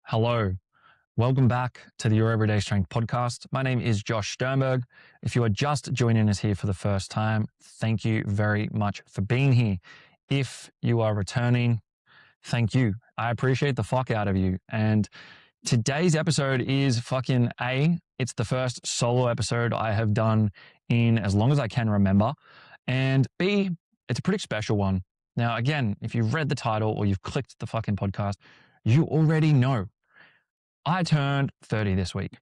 Hello. Welcome back to the Your Everyday Strength podcast. My name is Josh Sternberg. If you are just joining us here for the first time, thank you very much for being here. If you are returning, thank you. I appreciate the fuck out of you. And today's episode is it's the first solo episode I have done in as long as I can remember. And B, it's a pretty special one. Now, again, if you've read the title or you've clicked the fucking podcast, you already know I turned 30 this week.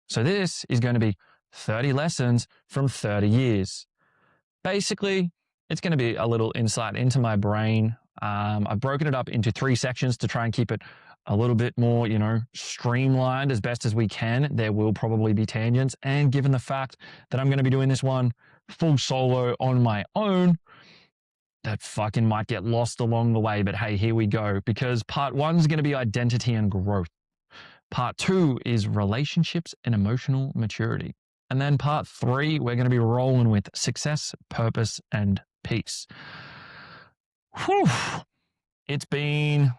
So this is going to be 30 lessons from 30 years. Basically, it's going to be a little insight into my brain. I've broken it up into 3 sections to try and keep it a little bit more, streamlined as best as we can. There will probably be tangents. And given the fact that I'm going to be doing this one full solo on my own, that fucking might get lost along the way. But hey, here we go. Because part 1 is going to be identity and growth. Part 2 is relationships and emotional maturity. And then part 3, we're going to be rolling with success, purpose, and peace. Whew. It's been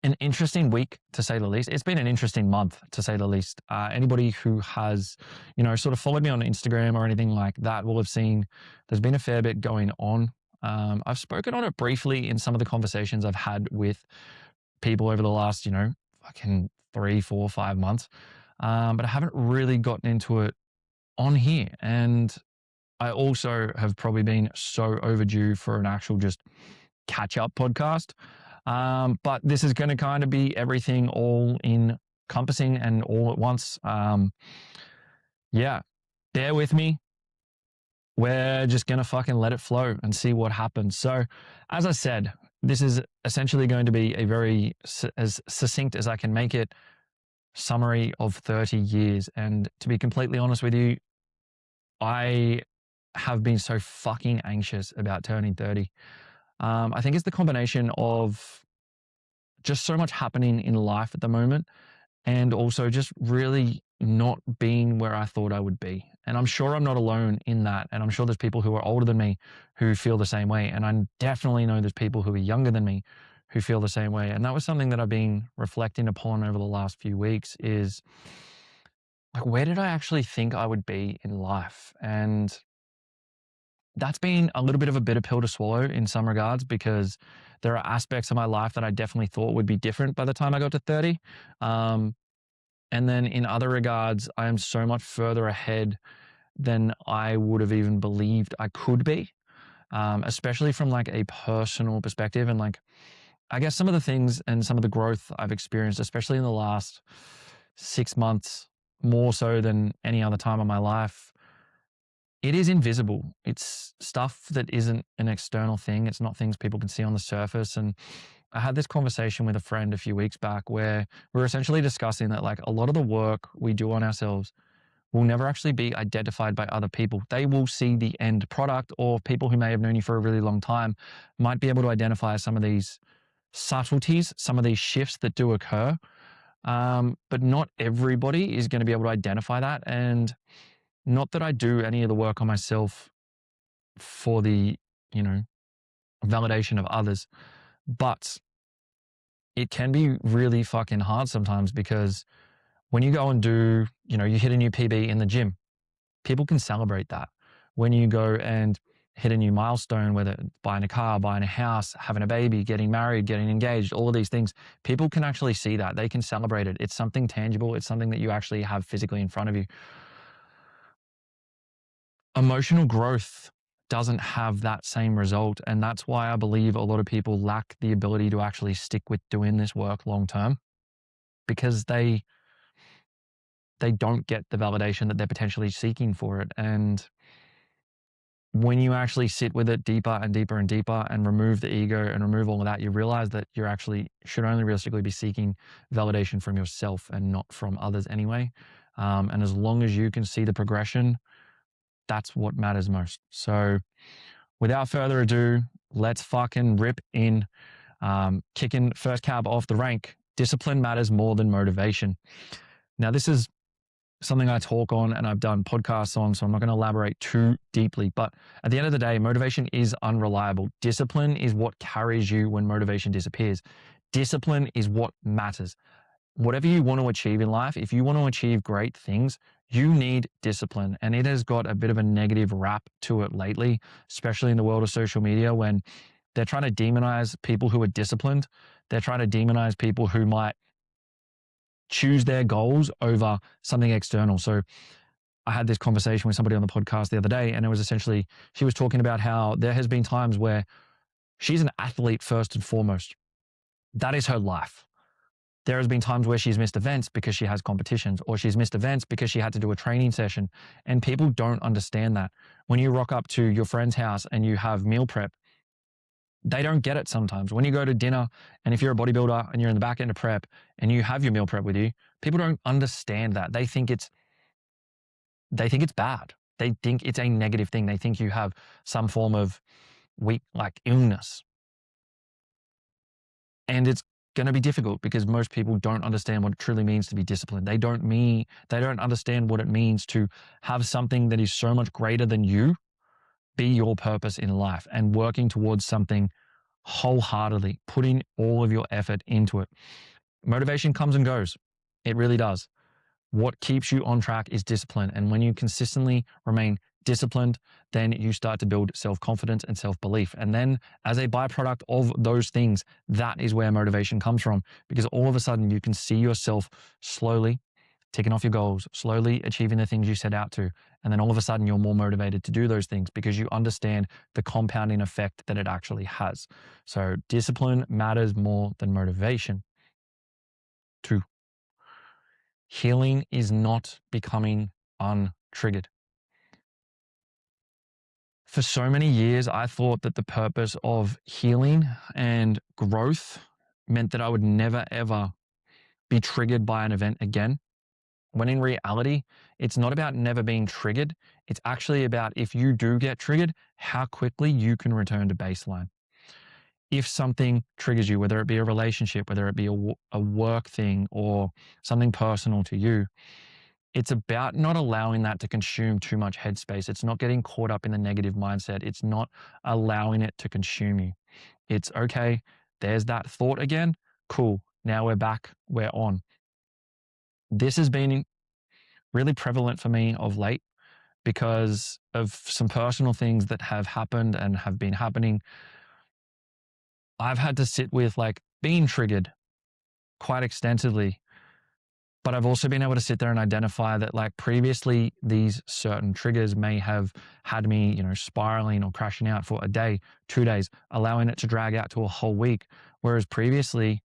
an interesting week, to say the least. It's been an interesting month, to say the least. Anybody who has, sort of followed me on Instagram or anything like that will have seen there's been a fair bit going on. I've spoken on it briefly in some of the conversations I've had with people over the last, fucking 3, 4, 5 months. But I haven't really gotten into it on here. And I also have probably been so overdue for an actual just catch-up podcast. But this is going to kind of be everything all encompassing and all at once. Bear with me. We're just going to fucking let it flow and see what happens. So as I said, this is essentially going to be a very, as succinct as I can make it, summary of 30 years. And to be completely honest with you, I have been so fucking anxious about turning 30. I think it's the combination of just so much happening in life at the moment and also just really not being where I thought I would be. And I'm sure I'm not alone in that. And I'm sure there's people who are older than me who feel the same way. And I definitely know there's people who are younger than me who feel the same way. And that was something that I've been reflecting upon over the last few weeks is like, where did I actually think I would be in life? And that's been a little bit of a bitter pill to swallow in some regards because there are aspects of my life that I definitely thought would be different by the time I got to 30. And then in other regards, I am so much further ahead than I would have even believed I could be, especially from like a personal perspective. And like, I guess some of the things and some of the growth I've experienced, especially in the last 6 months, more so than any other time of my life, it is invisible. It's stuff that isn't an external thing. It's not things people can see on the surface. And I had this conversation with a friend a few weeks back where we were essentially discussing that like a lot of the work we do on ourselves will never actually be identified by other people. They will see the end product, or people who may have known you for a really long time might be able to identify some of these subtleties, some of these shifts that do occur. But not everybody is going to be able to identify that. And not that I do any of the work on myself for the, validation of others, but it can be really fucking hard sometimes because when you go and do, you hit a new PB in the gym, people can celebrate that. When you go and hit a new milestone, whether buying a car, buying a house, having a baby, getting married, getting engaged, all of these things, people can actually see that. They can celebrate it. It's something tangible. It's something that you actually have physically in front of you. Emotional growth doesn't have that same result. And that's why I believe a lot of people lack the ability to actually stick with doing this work long term, because they don't get the validation that they're potentially seeking for it. And when you actually sit with it deeper and deeper and deeper and remove the ego and remove all of that, you realize that you're actually should only realistically be seeking validation from yourself and not from others anyway. And as long as you can see the progression, that's what matters most. So without further ado, let's fucking rip in. Kicking first cab off the rank. Discipline matters more than motivation. Now, this is something I talk on and I've done podcasts on, so I'm not going to elaborate too deeply. But at the end of the day, motivation is unreliable. Discipline is what carries you when motivation disappears. Discipline is what matters. whatever you want to achieve in life, if you want to achieve great things, you need discipline. And it has got a bit of a negative rap to it lately, especially in the world of social media when they're trying to demonize people who are disciplined. They're trying to demonize people who might choose their goals over something external. So I had this conversation with somebody on the podcast the other day, and it was essentially, she was talking about how there has been times where she's an athlete first and foremost. That is her life. There has been times where she's missed events because she has competitions, or she's missed events because she had to do a training session. And people don't understand that. When you rock up to your friend's house and you have meal prep, they don't get it sometimes. When you go to dinner, and if you're a bodybuilder and you're in the back end of prep and you have your meal prep with you, people don't understand that. They think it's bad. They think it's a negative thing. They think you have some form of weak, like illness. And it's going to be difficult because most people don't understand what it truly means to be disciplined. They don't understand what it means to have something that is so much greater than you be your purpose in life, and working towards something wholeheartedly, putting all of your effort into it. Motivation comes and goes. It really does. What keeps you on track is discipline. And when you consistently remain disciplined, then you start to build self-confidence and self-belief. And then as a byproduct of those things, that is where motivation comes from, because all of a sudden you can see yourself slowly ticking off your goals, slowly achieving the things you set out to. And then all of a sudden you're more motivated to do those things because you understand the compounding effect that it actually has. So discipline matters more than motivation. 2, healing is not becoming untriggered. For so many years, I thought that the purpose of healing and growth meant that I would never, ever be triggered by an event again. When in reality, it's not about never being triggered. It's actually about, if you do get triggered, how quickly you can return to baseline. If something triggers you, whether it be a relationship, whether it be a work thing or something personal to you, it's about not allowing that to consume too much headspace. It's not getting caught up in the negative mindset. It's not allowing it to consume you. It's okay. There's that thought again. Cool. Now we're back. We're on. This has been really prevalent for me of late because of some personal things that have happened and have been happening. I've had to sit with like being triggered quite extensively, but I've also been able to sit there and identify that like previously these certain triggers may have had me, spiraling or crashing out for a day, 2 days, allowing it to drag out to a whole week. Whereas recently,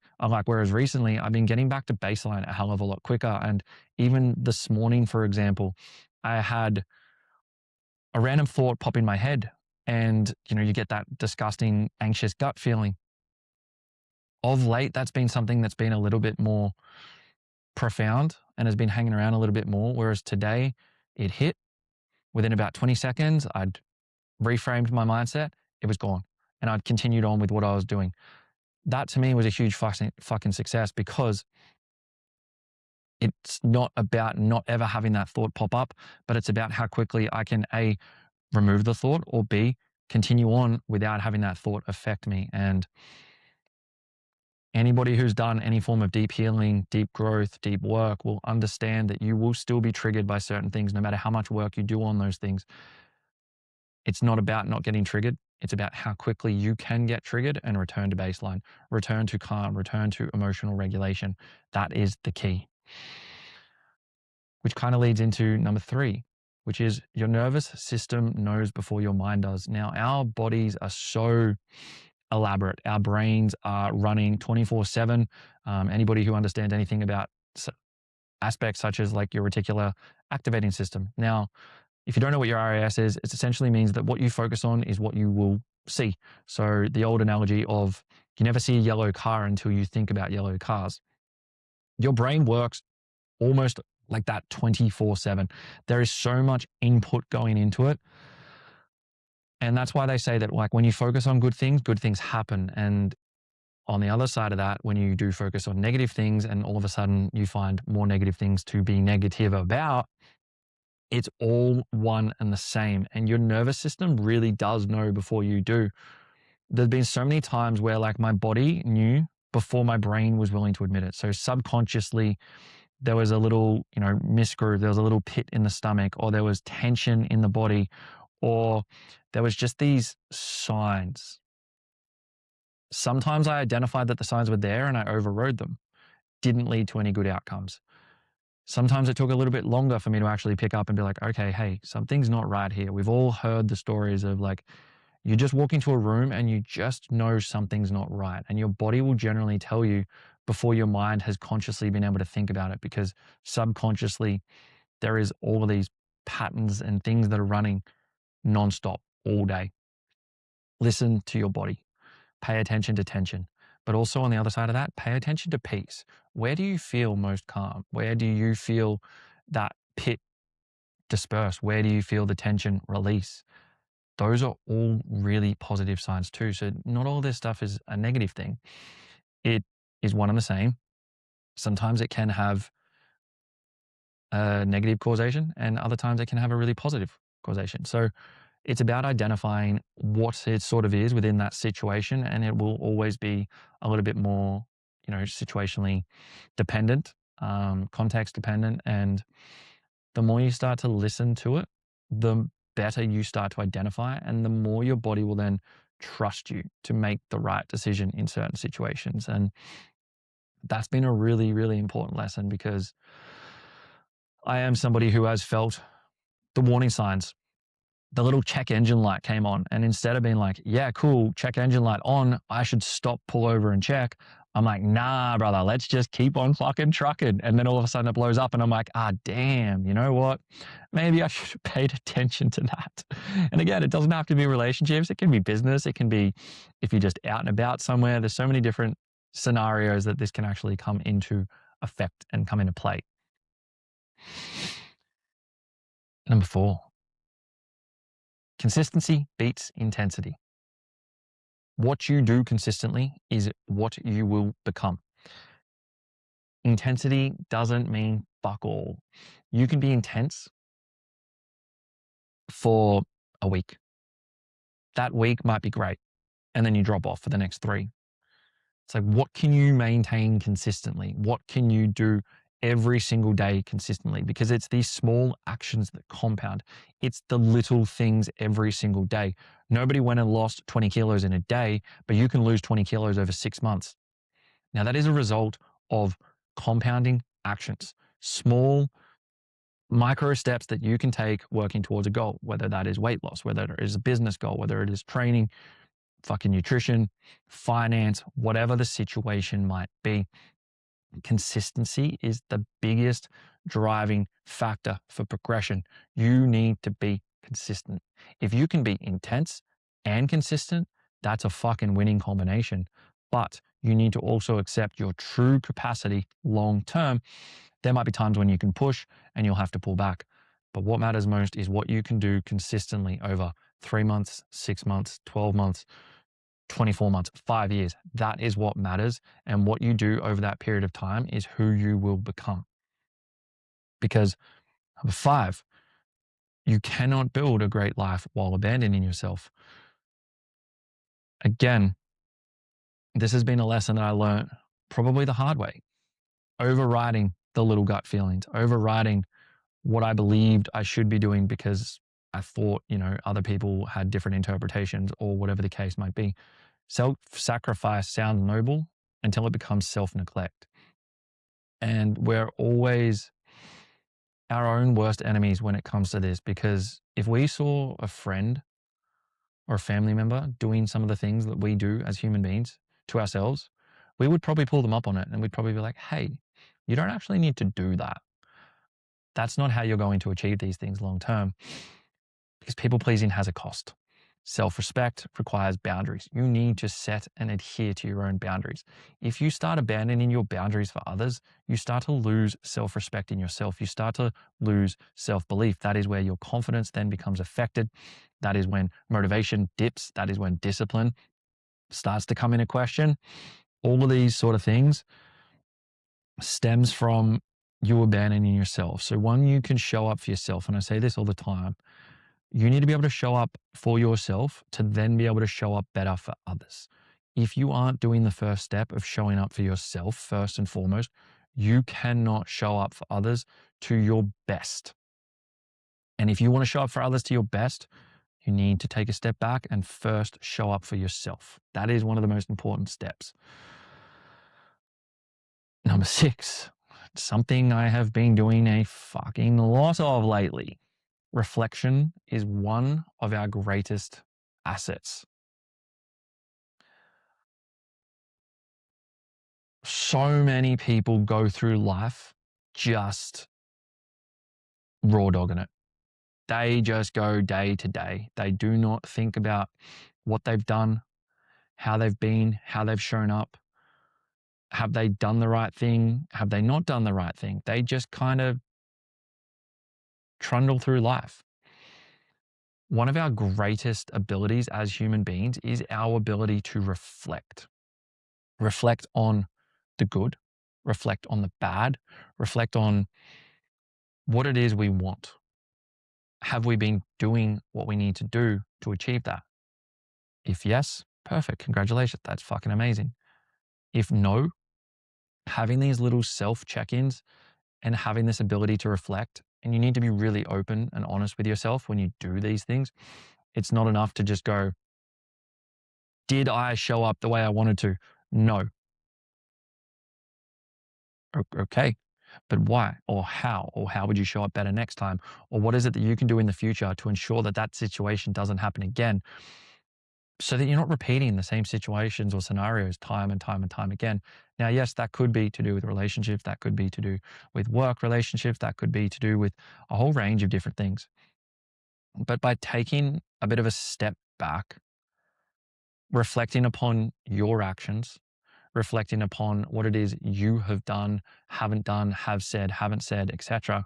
I've been getting back to baseline a hell of a lot quicker. And even this morning, for example, I had a random thought pop in my head, and you get that disgusting, anxious gut feeling. Of late, that's been something that's been a little bit more profound and has been hanging around a little bit more. Whereas today, it hit within about 20 seconds. I'd reframed my mindset. It was gone, and I'd continued on with what I was doing. That to me was a huge fucking success, because it's not about not ever having that thought pop up, but it's about how quickly I can A, remove the thought, or B, continue on without having that thought affect me. And anybody who's done any form of deep healing, deep growth, deep work will understand that you will still be triggered by certain things, no matter how much work you do on those things. It's not about not getting triggered. It's about how quickly you can get triggered and return to baseline, return to calm, return to emotional regulation. That is the key. Which kind of leads into number 3, which is your nervous system knows before your mind does. Now, our bodies are so elaborate. Our brains are running 24/7. Anybody who understands anything about aspects such as like your reticular activating system. Now, if you don't know what your RAS is, it essentially means that what you focus on is what you will see. So the old analogy of you never see a yellow car until you think about yellow cars. Your brain works almost like that 24/7. There is so much input going into it. And that's why they say that like when you focus on good things happen. And on the other side of that, when you do focus on negative things and all of a sudden you find more negative things to be negative about, it's all one and the same. And your nervous system really does know before you do. There's been so many times where like my body knew before my brain was willing to admit it. So subconsciously, there was a little, misgroove, there was a little pit in the stomach, or there was tension in the body, or there was just these signs. Sometimes I identified that the signs were there and I overrode them. Didn't lead to any good outcomes. Sometimes it took a little bit longer for me to actually pick up and be like, okay, hey, something's not right here. We've all heard the stories of like, you just walk into a room and you just know something's not right. And your body will generally tell you before your mind has consciously been able to think about it, because subconsciously there is all of these patterns and things that are running nonstop all day. Listen to your body. Pay attention to tension. But also on the other side of that, pay attention to peace. Where do you feel most calm? Where do you feel that pit disperse? Where do you feel the tension release? Those are all really positive signs too. So not all this stuff is a negative thing. It is one and the same. Sometimes it can have a negative causation, and other times it can have a really positive causation. So it's about identifying what it sort of is within that situation, and it will always be a little bit more, situationally dependent, context dependent. And the more you start to listen to it, the better you start to identify, and the more your body will then trust you to make the right decision in certain situations. And that's been a really, really important lesson, because I am somebody who has felt the warning signs. The little check engine light came on, and instead of being like, yeah, cool, check engine light on, I should stop, pull over and check, I'm like, nah, brother, let's just keep on fucking trucking. And then all of a sudden it blows up and I'm like, damn, you know what? Maybe I should have paid attention to that. And again, it doesn't have to be relationships. It can be business. It can be if you're just out and about somewhere. There's so many different scenarios that this can actually come into effect and come into play. Number 4, consistency beats intensity. What you do consistently is what you will become. Intensity doesn't mean fuck all. You can be intense for a week. That week might be great, and then you drop off for the next 3. It's like, what can you maintain consistently? What can you do every single day consistently? Because it's these small actions that compound. It's the little things every single day. Nobody went and lost 20 kilos in a day, but you can lose 20 kilos over 6 months. Now, that is a result of compounding actions, small micro steps that you can take working towards a goal, whether that is weight loss, whether it is a business goal, whether it is training, fucking nutrition, finance, whatever the situation might be. Consistency is the biggest driving factor for progression. You need to be consistent. If you can be intense and consistent, that's a fucking winning combination. But you need to also accept your true capacity long term. There might be times when you can push and you'll have to pull back. But what matters most is what you can do consistently over 3 months, 6 months, 12 months, 24 months, 5 years. That is what matters. And what you do over that period of time is who you will become. Because number 5, you cannot build a great life while abandoning yourself. Again, this has been a lesson that I learned probably the hard way. Overriding the little gut feelings, overriding what I believed I should be doing because I thought, other people had different interpretations or whatever the case might be. Self-sacrifice sounds noble until it becomes self-neglect. And we're always our own worst enemies when it comes to this, because if we saw a friend or a family member doing some of the things that we do as human beings to ourselves, we would probably pull them up on it, and we'd probably be like, hey, you don't actually need to do that. That's not how you're going to achieve these things long term, because people pleasing has a cost. Self-respect requires boundaries. You need to set and adhere to your own boundaries. If you start abandoning your boundaries for others, you start to lose self-respect in yourself. You start to lose self-belief. That is where your confidence then becomes affected. That is when motivation dips. That is when discipline starts to come into question. All of these sort of things stems from you abandoning yourself. So when you can show up for yourself, and I say this all the time, you need to be able to show up for yourself to then be able to show up better for others. if you aren't doing the first step of showing up for yourself first and foremost, you cannot show up for others to your best. And if you want to show up for others to your best, you need to take a step back and first show up for yourself. That is one of the most important steps. Number 6, something I have been doing a fucking lot of lately. Reflection is one of our greatest assets. So many people go through life just raw dogging it. They just go day to day. They do not think about what they've done, how they've been, how they've shown up. Have they done the right thing? Have they not done the right thing? They just kind of trundle through life. One of our greatest abilities as human beings is our ability to reflect. Reflect on the good, reflect on the bad, reflect on what it is we want. Have we been doing what we need to do to achieve that? If yes, perfect. Congratulations. That's fucking amazing. If no, having these little self check ins and having this ability to reflect, and you need to be really open and honest with yourself when you do these things. It's not enough to just go, did I show up the way I wanted to? No. Okay. But why or how? Or how would you show up better next time? Or what is it that you can do in the future to ensure that that situation doesn't happen again, so that you're not repeating the same situations or scenarios time and time and time again? Now, yes, that could be to do with relationships. That could be to do with work relationships. That could be to do with a whole range of different things. But by taking a bit of a step back, reflecting upon your actions, reflecting upon what it is you have done, haven't done, have said, haven't said, etc.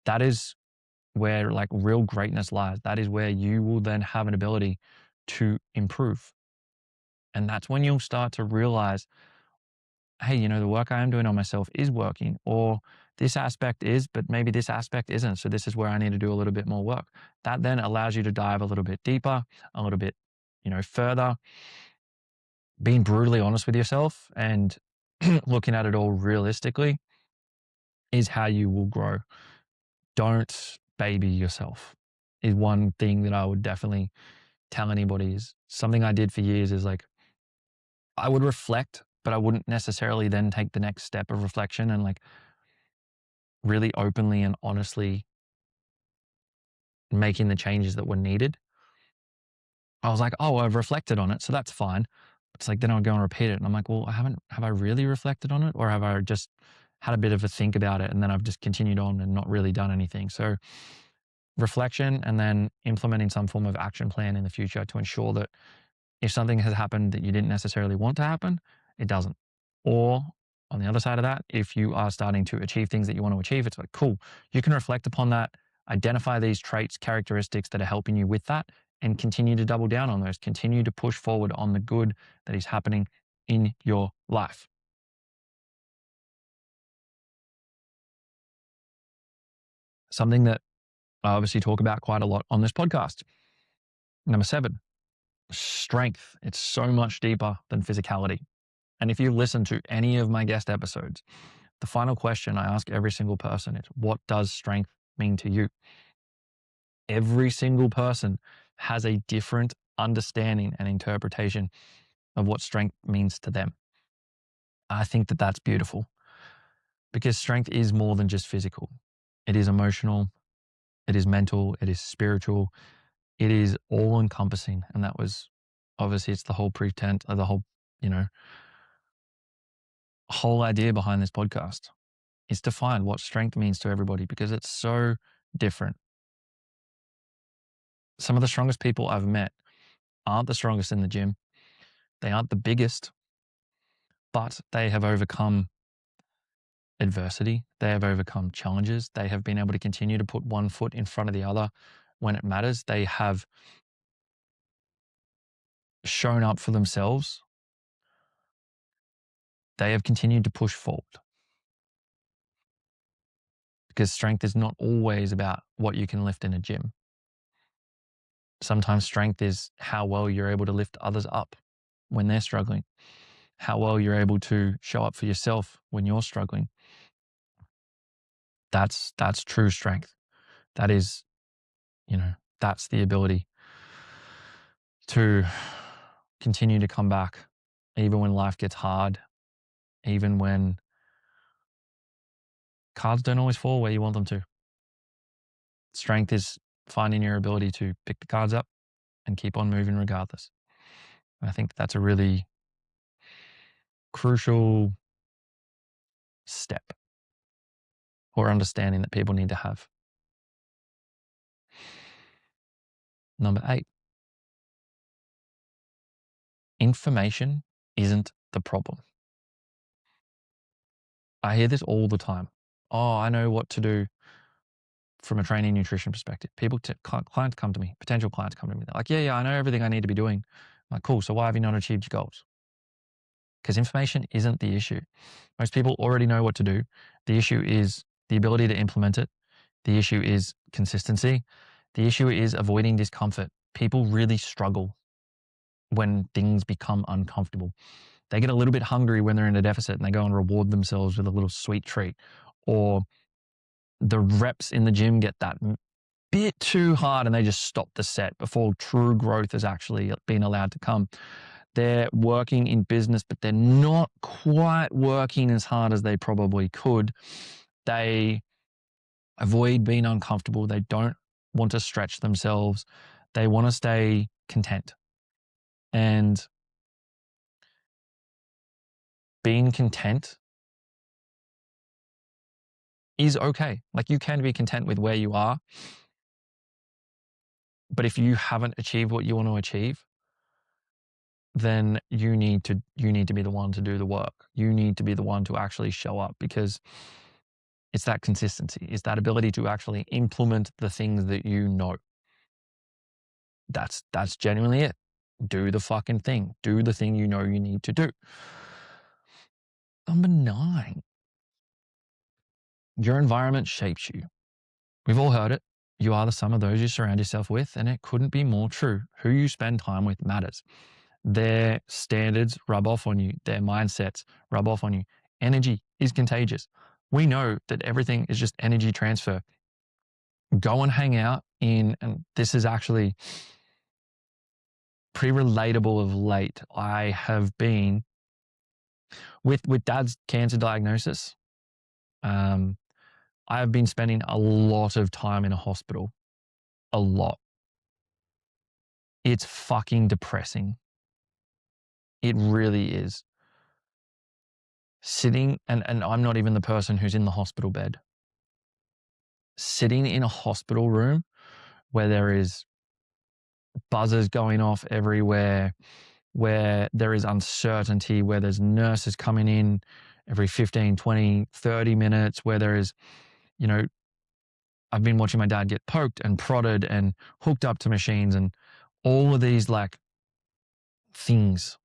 That is where like real greatness lies. That is where you will then have an ability to improve. And that's when you'll start to realize, hey, the work I am doing on myself is working, or this aspect is, but maybe this aspect isn't. So this is where I need to do a little bit more work. That then allows you to dive a little bit deeper, a little bit, further. Being brutally honest with yourself and looking at it all realistically is how you will grow. Don't baby yourself is one thing that I would definitely tell anybody. Is something I did for years is like, I would reflect, but I wouldn't necessarily then take the next step of reflection and like really openly and honestly making the changes that were needed. I was like, oh, I've reflected on it, so that's fine. It's like, then I'll go and repeat it. And I'm like, well, have I really reflected on it? Or have I just had a bit of a think about it and then I've just continued on and not really done anything? So reflection and then implementing some form of action plan in the future to ensure that if something has happened that you didn't necessarily want to happen, it doesn't. Or on the other side of that, if you are starting to achieve things that you want to achieve, it's like, cool, you can reflect upon that, identify these traits, characteristics that are helping you with that, and continue to double down on those, continue to push forward on the good that is happening in your life. Something that I obviously talk about quite a lot on this podcast. Number 7, strength. It's so much deeper than physicality. And if you listen to any of my guest episodes, the final question I ask every single person is, what does strength mean to you? Every single person has a different understanding and interpretation of what strength means to them. I think that that's beautiful because strength is more than just physical. It is emotional, it is mental, it is spiritual, it is all encompassing. And that was obviously, it's the whole pretense of the whole, whole idea behind this podcast is to find what strength means to everybody because it's so different. Some of the strongest people I've met aren't the strongest in the gym. They aren't the biggest, but they have overcome adversity. They have overcome challenges. They have been able to continue to put one foot in front of the other when it matters. They have shown up for themselves. They have continued to push forward because strength is not always about what you can lift in a gym. Sometimes strength is how well you're able to lift others up. when they're struggling, how well you're able to show up for yourself when you're struggling. That's true strength. That is, that's the ability to continue to come back even when life gets hard, even when cards don't always fall where you want them to. Strength is finding your ability to pick the cards up and keep on moving regardless. And I think that's a really crucial step or understanding that people need to have. Number 8, information isn't the problem. I hear this all the time. Oh, I know what to do from a training nutrition perspective. Clients come to me, potential clients come to me. They're like, yeah, I know everything I need to be doing. I'm like, cool. So why have you not achieved your goals? Because information isn't the issue. Most people already know what to do. The issue is the ability to implement it. The issue is consistency. The issue is avoiding discomfort. People really struggle when things become uncomfortable. They get a little bit hungry when they're in a deficit and they go and reward themselves with a little sweet treat. Or the reps in the gym get that bit too hard and they just stop the set before true growth has actually been allowed to come. They're working in business, but they're not quite working as hard as they probably could. They avoid being uncomfortable. They don't want to stretch themselves. They want to stay content. And being content is okay. Like, you can be content with where you are. But if you haven't achieved what you want to achieve, then you need to be the one to do the work. You need to be the one to actually show up, because it's that consistency. It's that ability to actually implement the things that you know. That's genuinely it. Do the fucking thing. Do the thing you know you need to do. Number 9, your environment shapes you. We've all heard it. You are the sum of those you surround yourself with, and it couldn't be more true. Who you spend time with matters. Their standards rub off on you. Their mindsets rub off on you. Energy is contagious. We know that everything is just energy transfer. Go and hang out in, and this is actually pretty relatable of late. I have been with Dad's cancer diagnosis. I have been spending a lot of time in a hospital. A lot. It's fucking depressing. It really is. Sitting, and I'm not even the person who's in the hospital bed. Sitting in a hospital room where there is buzzers going off everywhere, where there is uncertainty, where there's nurses coming in every 15, 20, 30 minutes, where there is, I've been watching my dad get poked and prodded and hooked up to machines and all of these like things.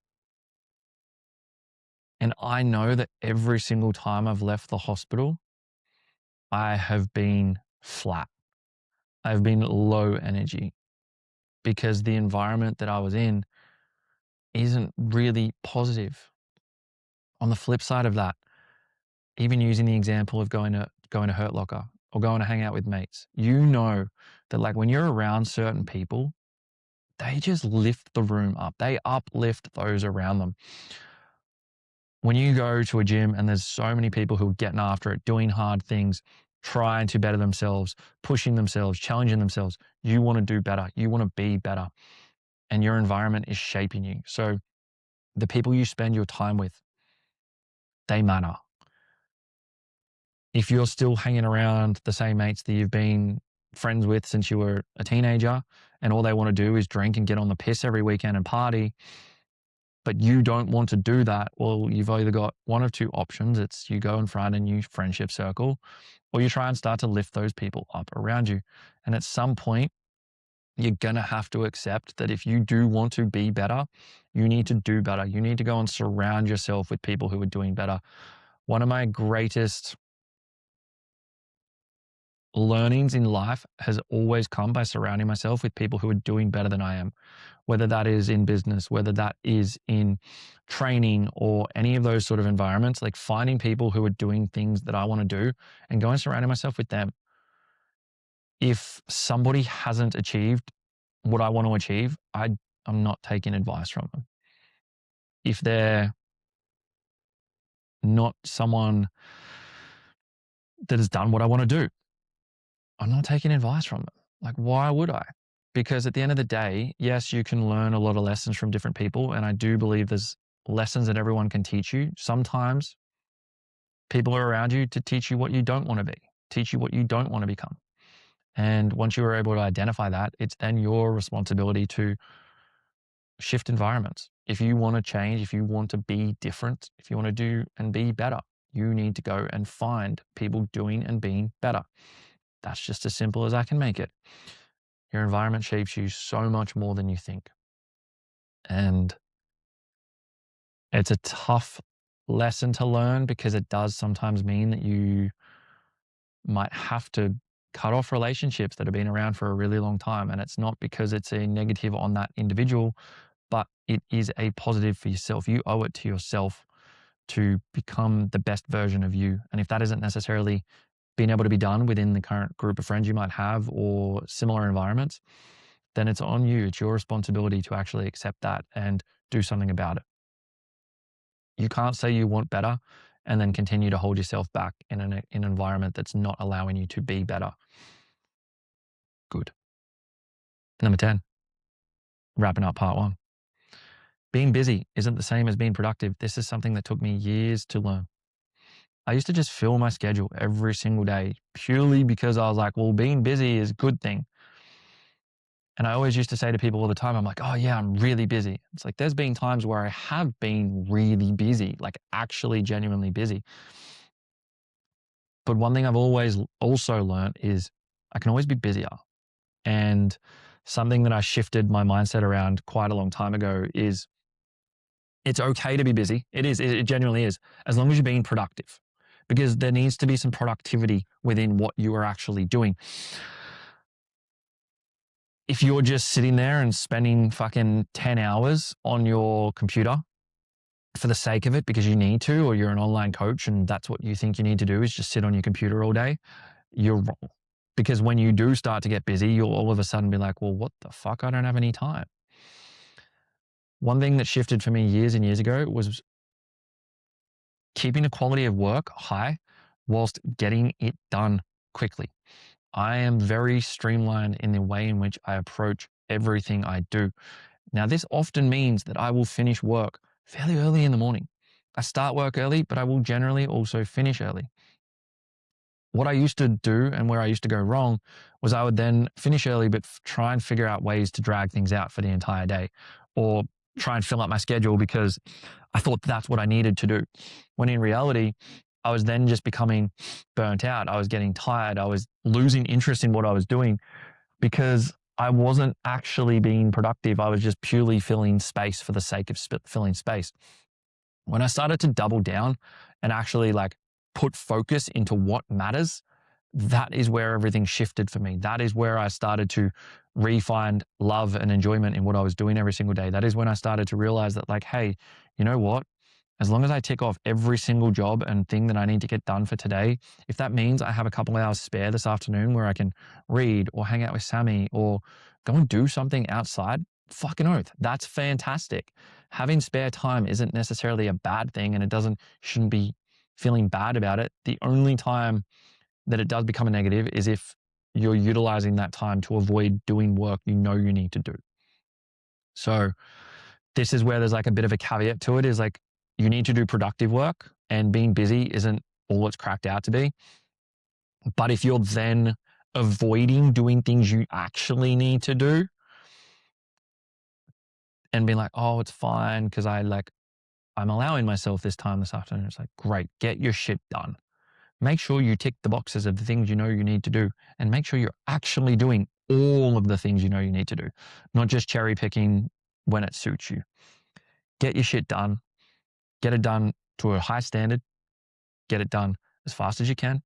And I know that every single time I've left the hospital, I have been flat. I've been low energy, because the environment that I was in isn't really positive. On the flip side of that, even using the example of going to Hurt Locker or going to hang out with mates, you know that like when you're around certain people, they just lift the room up. They uplift those around them. When you go to a gym and there's so many people who are getting after it, doing hard things, trying to better themselves, pushing themselves, challenging themselves, you want to do better. You want to be better. And your environment is shaping you. So the people you spend your time with, they matter. If you're still hanging around the same mates that you've been friends with since you were a teenager, and all they want to do is drink and get on the piss every weekend and party, but you don't want to do that, well, you've either got one of two options. It's you go and find a new friendship circle, or you try and start to lift those people up around you. And at some point, you're going to have to accept that if you do want to be better, you need to do better. You need to go and surround yourself with people who are doing better. One of my greatest learnings in life has always come by surrounding myself with people who are doing better than I am, whether that is in business, whether that is in training or any of those sort of environments, like finding people who are doing things that I want to do and going surrounding myself with them. If somebody hasn't achieved what I want to achieve, I'm not taking advice from them. If they're not someone that has done what I want to do, I'm not taking advice from them. Like, why would I? Because at the end of the day, yes, you can learn a lot of lessons from different people. And I do believe there's lessons that everyone can teach you. Sometimes people are around you to teach you what you don't want to be, teach you what you don't want to become. And once you are able to identify that, it's then your responsibility to shift environments. If you want to change, if you want to be different, if you want to do and be better, you need to go and find people doing and being better. That's just as simple as I can make it. Your environment shapes you so much more than you think. And it's a tough lesson to learn because it does sometimes mean that you might have to cut off relationships that have been around for a really long time. And it's not because it's a negative on that individual, but it is a positive for yourself. You owe it to yourself to become the best version of you. And if that isn't necessarily being able to be done within the current group of friends you might have or similar environments, then it's on you. It's your responsibility to actually accept that and do something about it. You can't say you want better and then continue to hold yourself back in an environment that's not allowing you to be better. Good. Number 10, wrapping up part 1. Being busy isn't the same as being productive. This is something that took me years to learn. I used to just fill my schedule every single day purely because I was like, well, being busy is a good thing. And I always used to say to people all the time, I'm like, oh yeah, I'm really busy. It's like, there's been times where I have been really busy, like actually genuinely busy. But one thing I've always also learned is I can always be busier. And something that I shifted my mindset around quite a long time ago is it's okay to be busy. It is, it genuinely is, as long as you're being productive, because there needs to be some productivity within what you are actually doing. If you're just sitting there and spending fucking 10 hours on your computer for the sake of it because you need to, or you're an online coach and that's what you think you need to do is just sit on your computer all day, you're wrong. Because when you do start to get busy, you'll all of a sudden be like, well, what the fuck? I don't have any time. One thing that shifted for me years and years ago was keeping the quality of work high whilst getting it done quickly. I am very streamlined in the way in which I approach everything I do. Now, this often means that I will finish work fairly early in the morning. I start work early, but I will generally also finish early. What I used to do and where I used to go wrong was I would then finish early, but try and figure out ways to drag things out for the entire day or try and fill up my schedule because I thought that's what I needed to do. When in reality, I was then just becoming burnt out. I was getting tired. I was losing interest in what I was doing because I wasn't actually being productive. I was just purely filling space for the sake of filling space. When I started to double down and actually like put focus into what matters, that is where everything shifted for me. That is where I started to re-find love and enjoyment in what I was doing every single day. That is when I started to realize that like, hey, you know what? As long as I tick off every single job and thing that I need to get done for today, if that means I have a couple hours spare this afternoon where I can read or hang out with Sammy or go and do something outside, fucking oath, that's fantastic. Having spare time isn't necessarily a bad thing and shouldn't be feeling bad about it. The only time that it does become a negative is if you're utilizing that time to avoid doing work you know you need to do. So this is where there's like a bit of a caveat to it is like you need to do productive work and being busy isn't all it's cracked out to be. But if you're then avoiding doing things you actually need to do and being like, oh, it's fine because I'm allowing myself this time this afternoon. It's like, great, get your shit done. Make sure you tick the boxes of the things you know you need to do and make sure you're actually doing all of the things you know you need to do, not just cherry picking when it suits you. Get your shit done, get it done to a high standard, get it done as fast as you can,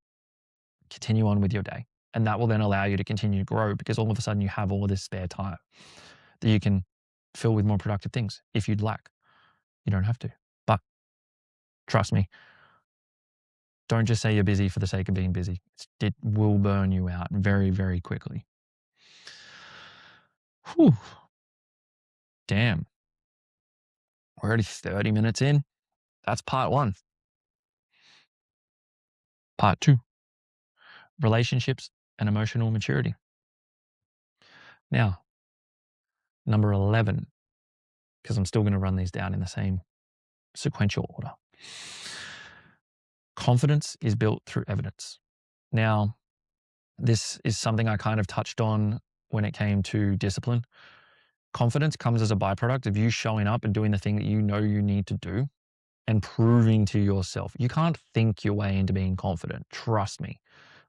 continue on with your day. And that will then allow you to continue to grow, because all of a sudden you have all of this spare time that you can fill with more productive things if you'd like. You don't have to. But trust me, don't just say you're busy for the sake of being busy. It will burn you out very, very quickly. Whew. Damn. We're already 30 minutes in. That's part one. Part two, relationships and emotional maturity. Now, number 11, because I'm still going to run these down in the same sequential order. Confidence is built through evidence. Now, this is something I kind of touched on when it came to discipline. Confidence comes as a byproduct of you showing up and doing the thing that you know you need to do and proving to yourself. You can't think your way into being confident. Trust me.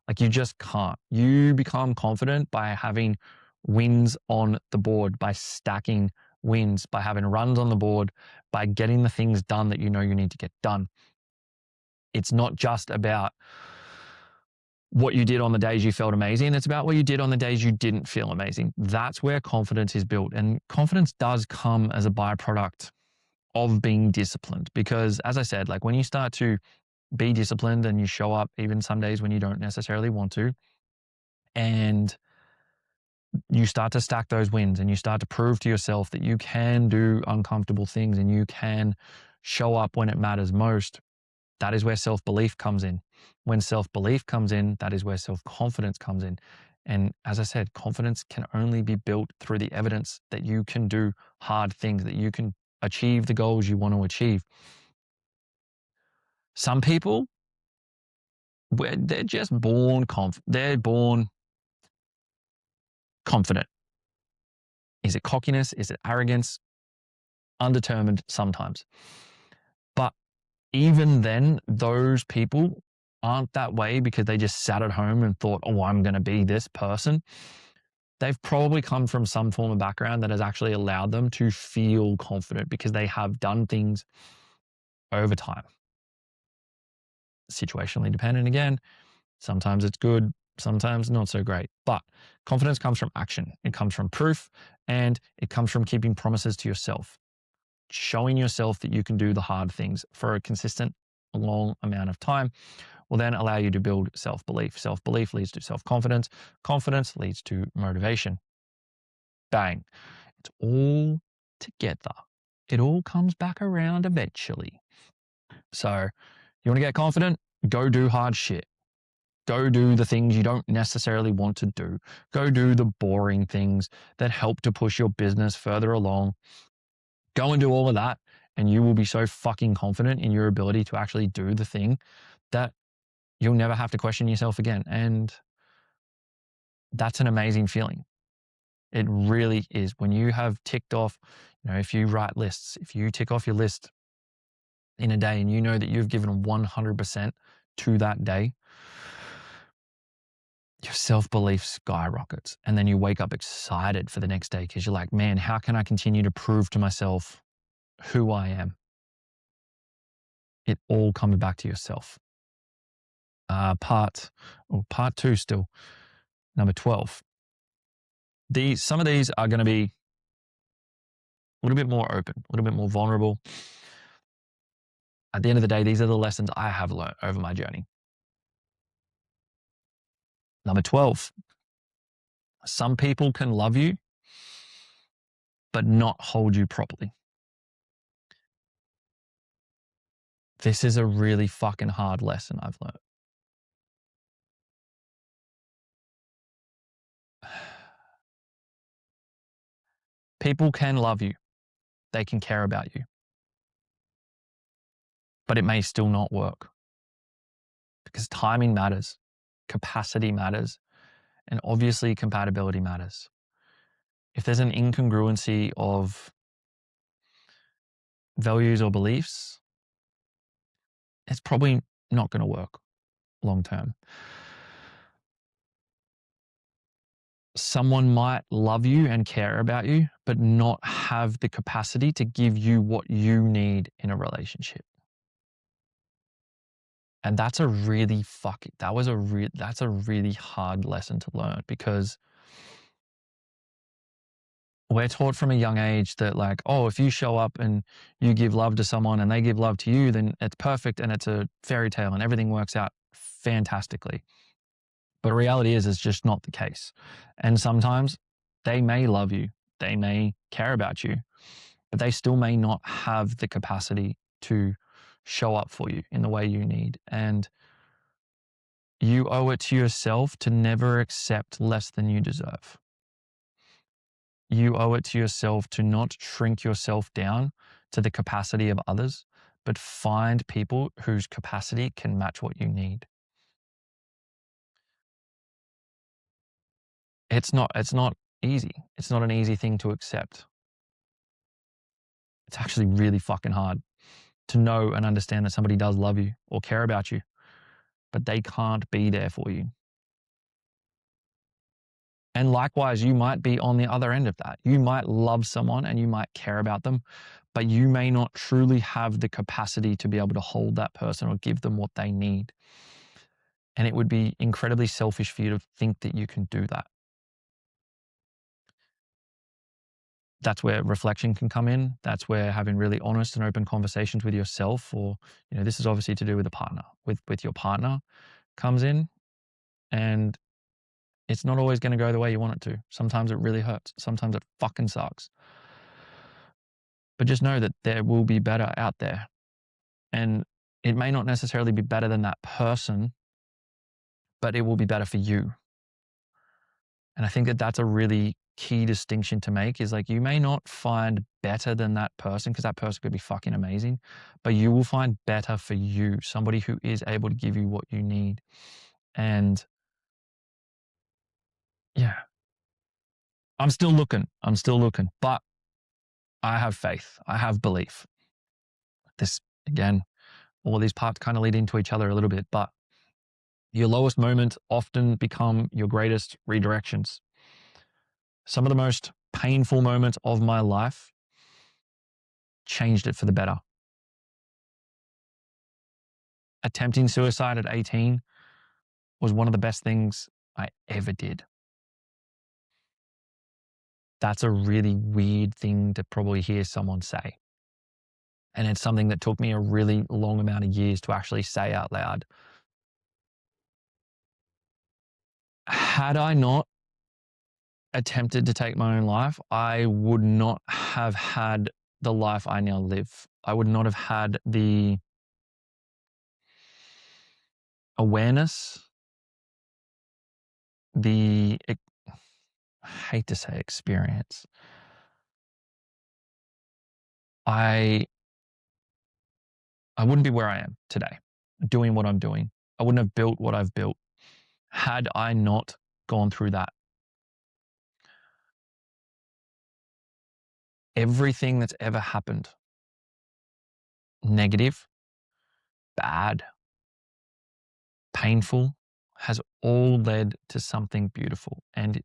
Like, you just can't. You become confident by having wins on the board, by stacking wins, by having runs on the board, by getting the things done that you know you need to get done. It's not just about what you did on the days you felt amazing. It's about what you did on the days you didn't feel amazing. That's where confidence is built. And confidence does come as a byproduct of being disciplined, because, as I said, like, when you start to be disciplined and you show up even some days when you don't necessarily want to, and you start to stack those wins and you start to prove to yourself that you can do uncomfortable things and you can show up when it matters most, that is where self-belief comes in. When self-belief comes in, that is where self-confidence comes in. And as I said, confidence can only be built through the evidence that you can do hard things, that you can achieve the goals you want to achieve. Some people, they're just born confident. Is it cockiness? Is it arrogance? Undetermined sometimes. But even then, those people aren't that way because they just sat at home and thought, oh, I'm going to be this person. They've probably come from some form of background that has actually allowed them to feel confident because they have done things over time. Situationally dependent again. Sometimes it's good, sometimes not so great. But confidence comes from action. It comes from proof, and it comes from keeping promises to yourself. Showing yourself that you can do the hard things for a consistent, long amount of time will then allow you to build self-belief. Self-belief leads to self-confidence. Confidence leads to motivation. Bang. It's all together. It all comes back around eventually. So you want to get confident? Go do hard shit. Go do the things you don't necessarily want to do. Go do the boring things that help to push your business further along. Go and do all of that, and you will be so fucking confident in your ability to actually do the thing that you'll never have to question yourself again. And that's an amazing feeling. It really is. When you have ticked off, if you write lists, if you tick off your list in a day and you know that you've given 100% to that day, your self-belief skyrockets. And then you wake up excited for the next day because you're like, man, how can I continue to prove to myself who I am? It all comes back to yourself. Part two still, number 12. Some of these are going to be a little bit more open, a little bit more vulnerable. At the end of the day, these are the lessons I have learned over my journey. Number 12, some people can love you, but not hold you properly. This is a really fucking hard lesson I've learned. People can love you. They can care about you. But it may still not work. Because timing matters, capacity matters, and obviously compatibility matters. If there's an incongruency of values or beliefs, it's probably not going to work long term. Someone might love you and care about you, but not have the capacity to give you what you need in a relationship. And that's a really that's a really hard lesson to learn, because we're taught from a young age that, like, oh, if you show up and you give love to someone and they give love to you, then it's perfect and it's a fairy tale and everything works out fantastically. But reality is, it's just not the case. And sometimes they may love you, they may care about you, but they still may not have the capacity to show up for you in the way you need. And you owe it to yourself to never accept less than you deserve. You owe it to yourself to not shrink yourself down to the capacity of others, but find people whose capacity can match what you need. It's not easy. It's not an easy thing to accept. It's actually really fucking hard to know and understand that somebody does love you or care about you, but they can't be there for you. And likewise, you might be on the other end of that. You might love someone and you might care about them, but you may not truly have the capacity to be able to hold that person or give them what they need. And it would be incredibly selfish for you to think that you can do that. That's where reflection can come in. That's where having really honest and open conversations with yourself, or, this is obviously to do with a partner, with your partner, comes in. And it's not always going to go the way you want it to. Sometimes it really hurts. Sometimes it fucking sucks. But just know that there will be better out there. And it may not necessarily be better than that person, but it will be better for you. And I think that that's a really key distinction to make, is like, you may not find better than that person, because that person could be fucking amazing, but you will find better for you, somebody who is able to give you what you need. And yeah, I'm still looking, but I have faith. I have belief. This, again, all of these parts kind of lead into each other a little bit, but your lowest moments often become your greatest redirections. Some of the most painful moments of my life changed it for the better. Attempting suicide at 18 was one of the best things I ever did. That's a really weird thing to probably hear someone say. And it's something that took me a really long amount of years to actually say out loud. Had I not attempted to take my own life, I would not have had the life I now live. I would not have had the awareness, I hate to say experience. I wouldn't be where I am today, doing what I'm doing. I wouldn't have built what I've built had I not gone through that. Everything that's ever happened, negative, bad, painful, has all led to something beautiful. And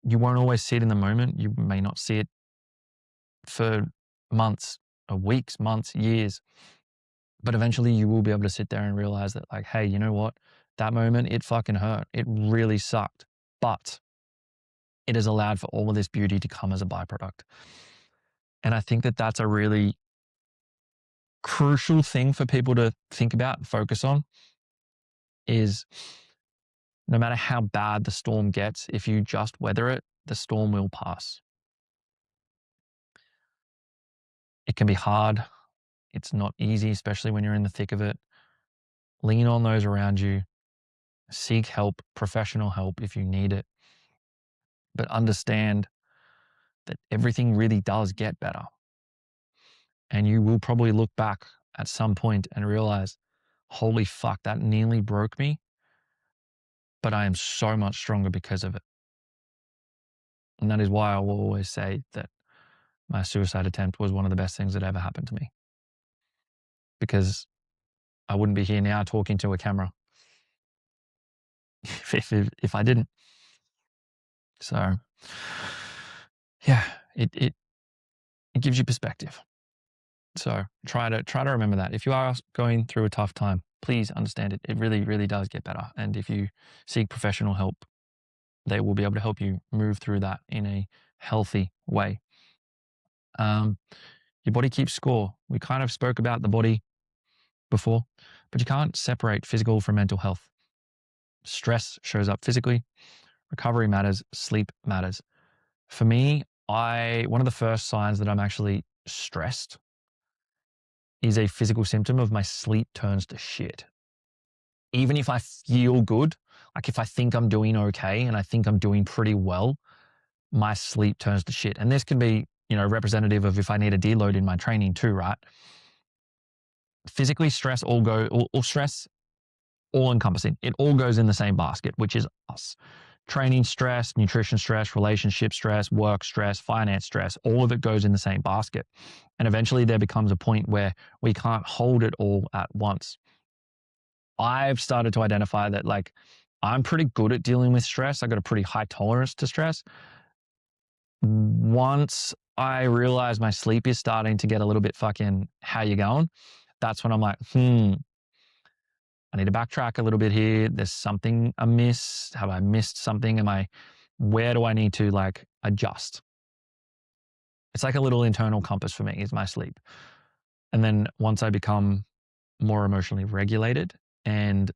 you won't always see it in the moment. You may not see it for months, or weeks, months, years. But eventually you will be able to sit there and realize that, like, hey, you know what? That moment, it fucking hurt. It really sucked. But it has allowed for all of this beauty to come as a byproduct. And I think that that's a really crucial thing for people to think about and focus on, is no matter how bad the storm gets, if you just weather it, the storm will pass. It can be hard. It's not easy, especially when you're in the thick of it. Lean on those around you. Seek help, professional help if you need it. But understand that everything really does get better. And you will probably look back at some point and realize, holy fuck, that nearly broke me, but I am so much stronger because of it. And that is why I will always say that my suicide attempt was one of the best things that ever happened to me, because I wouldn't be here now talking to a camera if I didn't. So yeah, it gives you perspective. So try to remember that if you are going through a tough time, please understand it. It really, really does get better. And if you seek professional help, they will be able to help you move through that in a healthy way. Um, your body keeps score. We kind of spoke about the body before, but you can't separate physical from mental health. Stress shows up physically, recovery matters, sleep matters. For me, one of the first signs that I'm actually stressed is a physical symptom of my sleep turns to shit. Even if I feel good, like if I think I'm doing okay and I think I'm doing pretty well, my sleep turns to shit. And this can be, representative of if I need a deload in my training too, right? Physically, stress all stress, all encompassing. It all goes in the same basket, which is us. Training stress, nutrition stress, relationship stress, work stress, finance stress, all of it goes in the same basket. And eventually there becomes a point where we can't hold it all at once. I've started to identify that like I'm pretty good at dealing with stress. I got a pretty high tolerance to stress. Once I realize my sleep is starting to get a little bit fucking how you going, that's when I'm like, I need to backtrack a little bit here. There's something amiss. Have I missed something? Where do I need to like adjust? It's like a little internal compass for me is my sleep. And then once I become more emotionally regulated and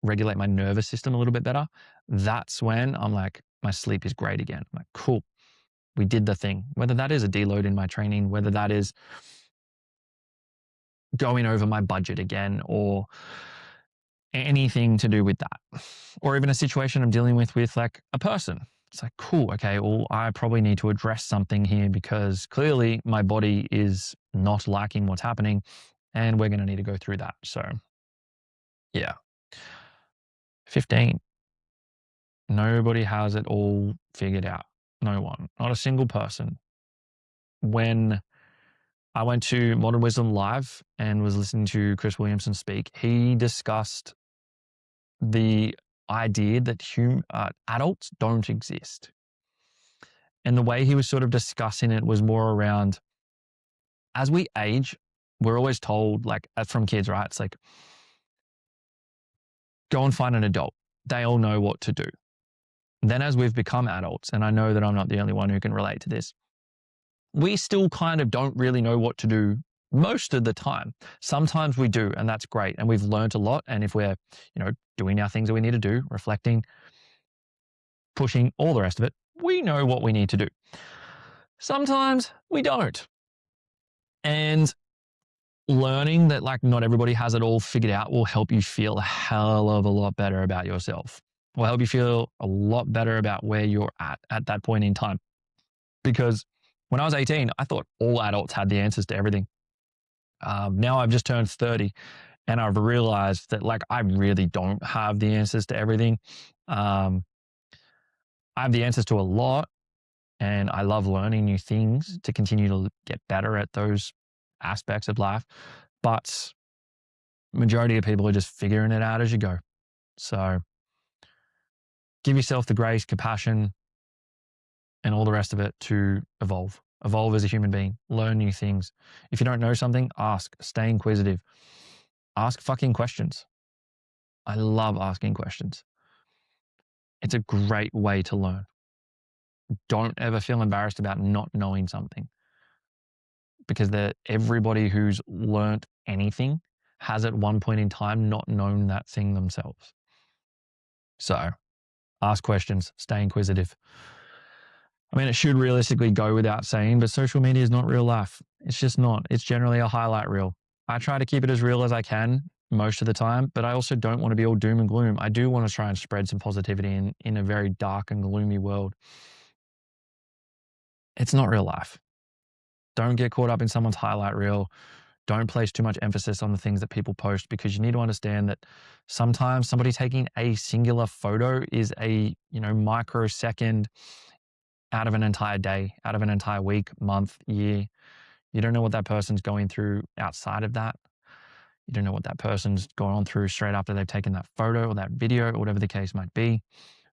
regulate my nervous system a little bit better, that's when I'm like, my sleep is great again. I'm like, cool, we did the thing. Whether that is a deload in my training, whether that is going over my budget again, or anything to do with that, or even a situation I'm dealing with like a person. It's like, cool, okay, well, I probably need to address something here because clearly my body is not liking what's happening and we're going to need to go through that. So, yeah. 15. Nobody has it all figured out. No one, not a single person. When I went to Modern Wisdom Live and was listening to Chris Williamson speak, he discussed the idea that adults don't exist. And the way he was sort of discussing it was more around as we age, we're always told, like from kids, right? It's like, go and find an adult. They all know what to do. Then as we've become adults, and I know that I'm not the only one who can relate to this, we still kind of don't really know what to do most of the time. Sometimes we do, and that's great. And we've learned a lot. And if we're, doing our things that we need to do, reflecting, pushing, all the rest of it, we know what we need to do. Sometimes we don't. And learning that like not everybody has it all figured out will help you feel a hell of a lot better about yourself. Will help you feel a lot better about where you're at that point in time. Because when I was 18, I thought all adults had the answers to everything. Now I've just turned 30 and I've realized that like I really don't have the answers to everything. I have the answers to a lot and I love learning new things to continue to get better at those aspects of life. But majority of people are just figuring it out as you go. So give yourself the grace, compassion, and all the rest of it to evolve. Evolve as a human being, learn new things. If you don't know something, ask, stay inquisitive. Ask fucking questions. I love asking questions. It's a great way to learn. Don't ever feel embarrassed about not knowing something because everybody who's learnt anything has at one point in time not known that thing themselves. So ask questions, stay inquisitive. I mean, it should realistically go without saying, but social media is not real life. It's just not. It's generally a highlight reel. I try to keep it as real as I can most of the time, but I also don't want to be all doom and gloom. I do want to try and spread some positivity in a very dark and gloomy world. It's not real life. Don't get caught up in someone's highlight reel. Don't place too much emphasis on the things that people post because you need to understand that sometimes somebody taking a singular photo is a, microsecond out of an entire day, out of an entire week, month, year. You don't know what that person's going through outside of that. You don't know what that person's gone through straight after they've taken that photo or that video or whatever the case might be.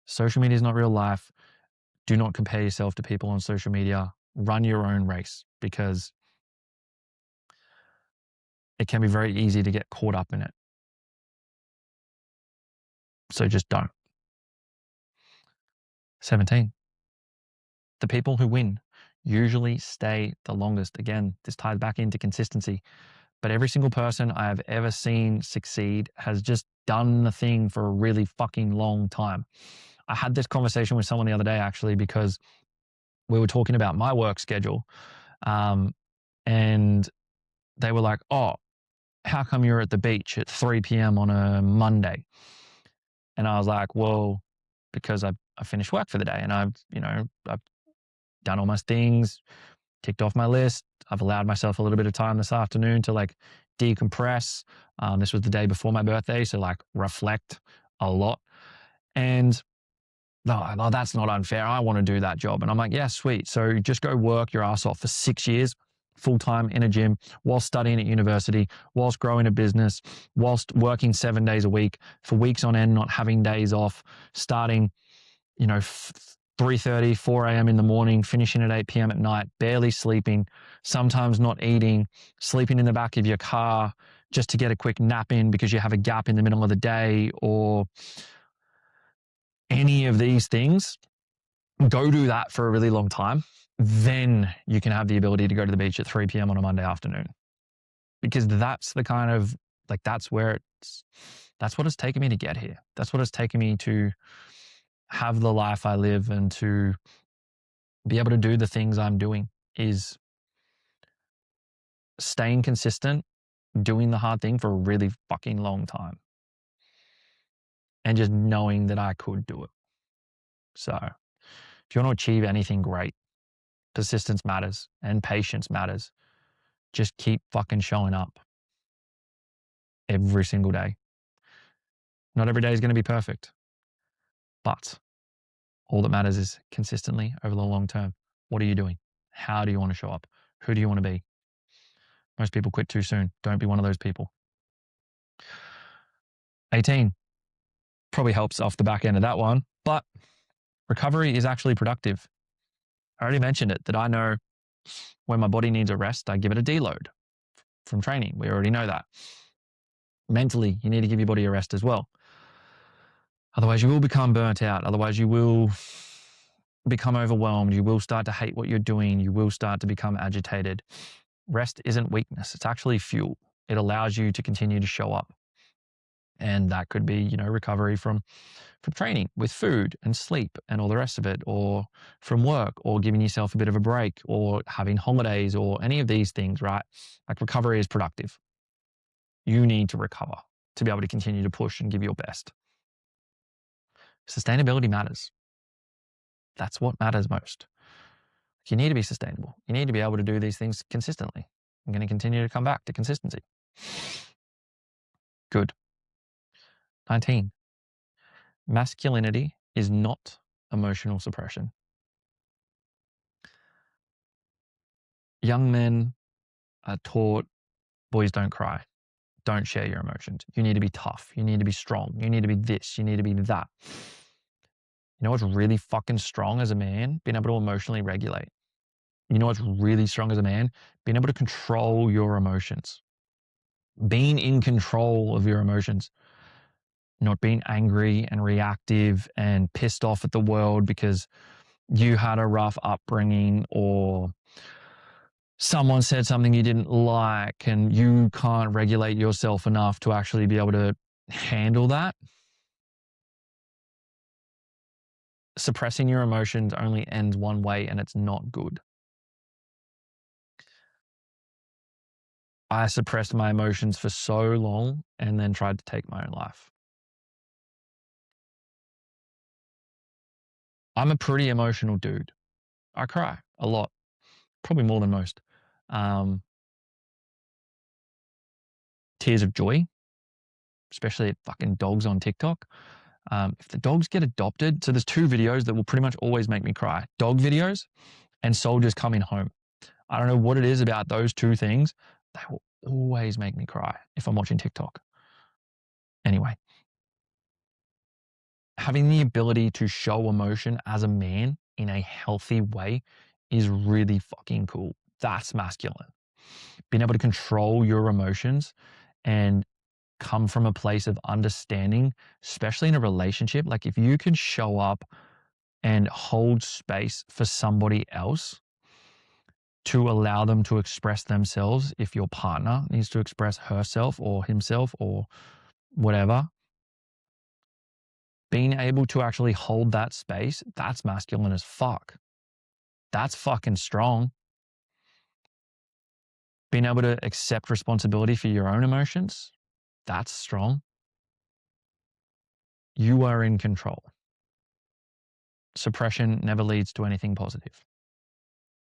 Social media is not real life. Do not compare yourself to people on social media. Run your own race because it can be very easy to get caught up in it. So just don't. 17. The people who win usually stay the longest. Again, this ties back into consistency. But every single person I have ever seen succeed has just done the thing for a really fucking long time. I had this conversation with someone the other day, actually, because we were talking about my work schedule. And they were like, oh, how come you're at the beach at 3 p.m. on a Monday? And I was like, well, because I finished work for the day and I've done all my things, ticked off my list. I've allowed myself a little bit of time this afternoon to like decompress. This was the day before my birthday, so like reflect a lot. And no, that's not unfair. I want to do that job. And I'm like, yeah, sweet. So just go work your ass off for 6 years, full time in a gym, whilst studying at university, whilst growing a business, whilst working 7 days a week for weeks on end, not having days off, starting, 3:30, 4 a.m. in the morning, finishing at 8 p.m. at night, barely sleeping, sometimes not eating, sleeping in the back of your car just to get a quick nap in because you have a gap in the middle of the day, or any of these things. Go do that for a really long time. Then you can have the ability to go to the beach at 3 p.m. on a Monday afternoon. Because that's the kind of, like, that's what it's taken me to get here. That's what it's taken me to have the life I live and to be able to do the things I'm doing, is staying consistent, doing the hard thing for a really fucking long time, and just knowing that I could do it. So if you want to achieve anything great, persistence matters and patience matters. Just keep fucking showing up every single day. Not every day is going to be perfect, but all that matters is consistently over the long term. What are you doing? How do you want to show up? Who do you want to be? Most people quit too soon. Don't be one of those people. 18 probably helps off the back end of that one, but recovery is actually productive. I already mentioned it, that I know when my body needs a rest, I give it a deload from training. We already know that. Mentally, you need to give your body a rest as well. Otherwise, you will become burnt out. Otherwise, you will become overwhelmed. You will start to hate what you're doing. You will start to become agitated. Rest isn't weakness. It's actually fuel. It allows you to continue to show up. And that could be, recovery from training with food and sleep and all the rest of it, or from work, or giving yourself a bit of a break, or having holidays, or any of these things, right? Like, recovery is productive. You need to recover to be able to continue to push and give your best. Sustainability matters. That's what matters most. You need to be sustainable. You need to be able to do these things consistently. I'm going to continue to come back to consistency. Good. 19. Masculinity is not emotional suppression. Young men are taught, boys don't cry. Don't share your emotions. You need to be tough. You need to be strong. You need to be this. You need to be that. You know what's really fucking strong as a man? Being able to emotionally regulate. You know what's really strong as a man? Being able to control your emotions. Being in control of your emotions. Not being angry and reactive and pissed off at the world because you had a rough upbringing, or someone said something you didn't like and you can't regulate yourself enough to actually be able to handle that. Suppressing your emotions only ends one way, and it's not good. I suppressed my emotions for so long and then tried to take my own life. I'm a pretty emotional dude. I cry a lot, probably more than most. Tears of joy, especially at fucking dogs on TikTok. If the dogs get adopted, so there's two videos that will pretty much always make me cry: dog videos and soldiers coming home. I don't know what it is about those two things. They will always make me cry if I'm watching TikTok. Anyway, having the ability to show emotion as a man in a healthy way is really fucking cool. That's masculine. Being able to control your emotions and come from a place of understanding, especially in a relationship. Like if you can show up and hold space for somebody else to allow them to express themselves, if your partner needs to express herself or himself or whatever, being able to actually hold that space, that's masculine as fuck. That's fucking strong. Being able to accept responsibility for your own emotions, that's strong. You are in control. Suppression never leads to anything positive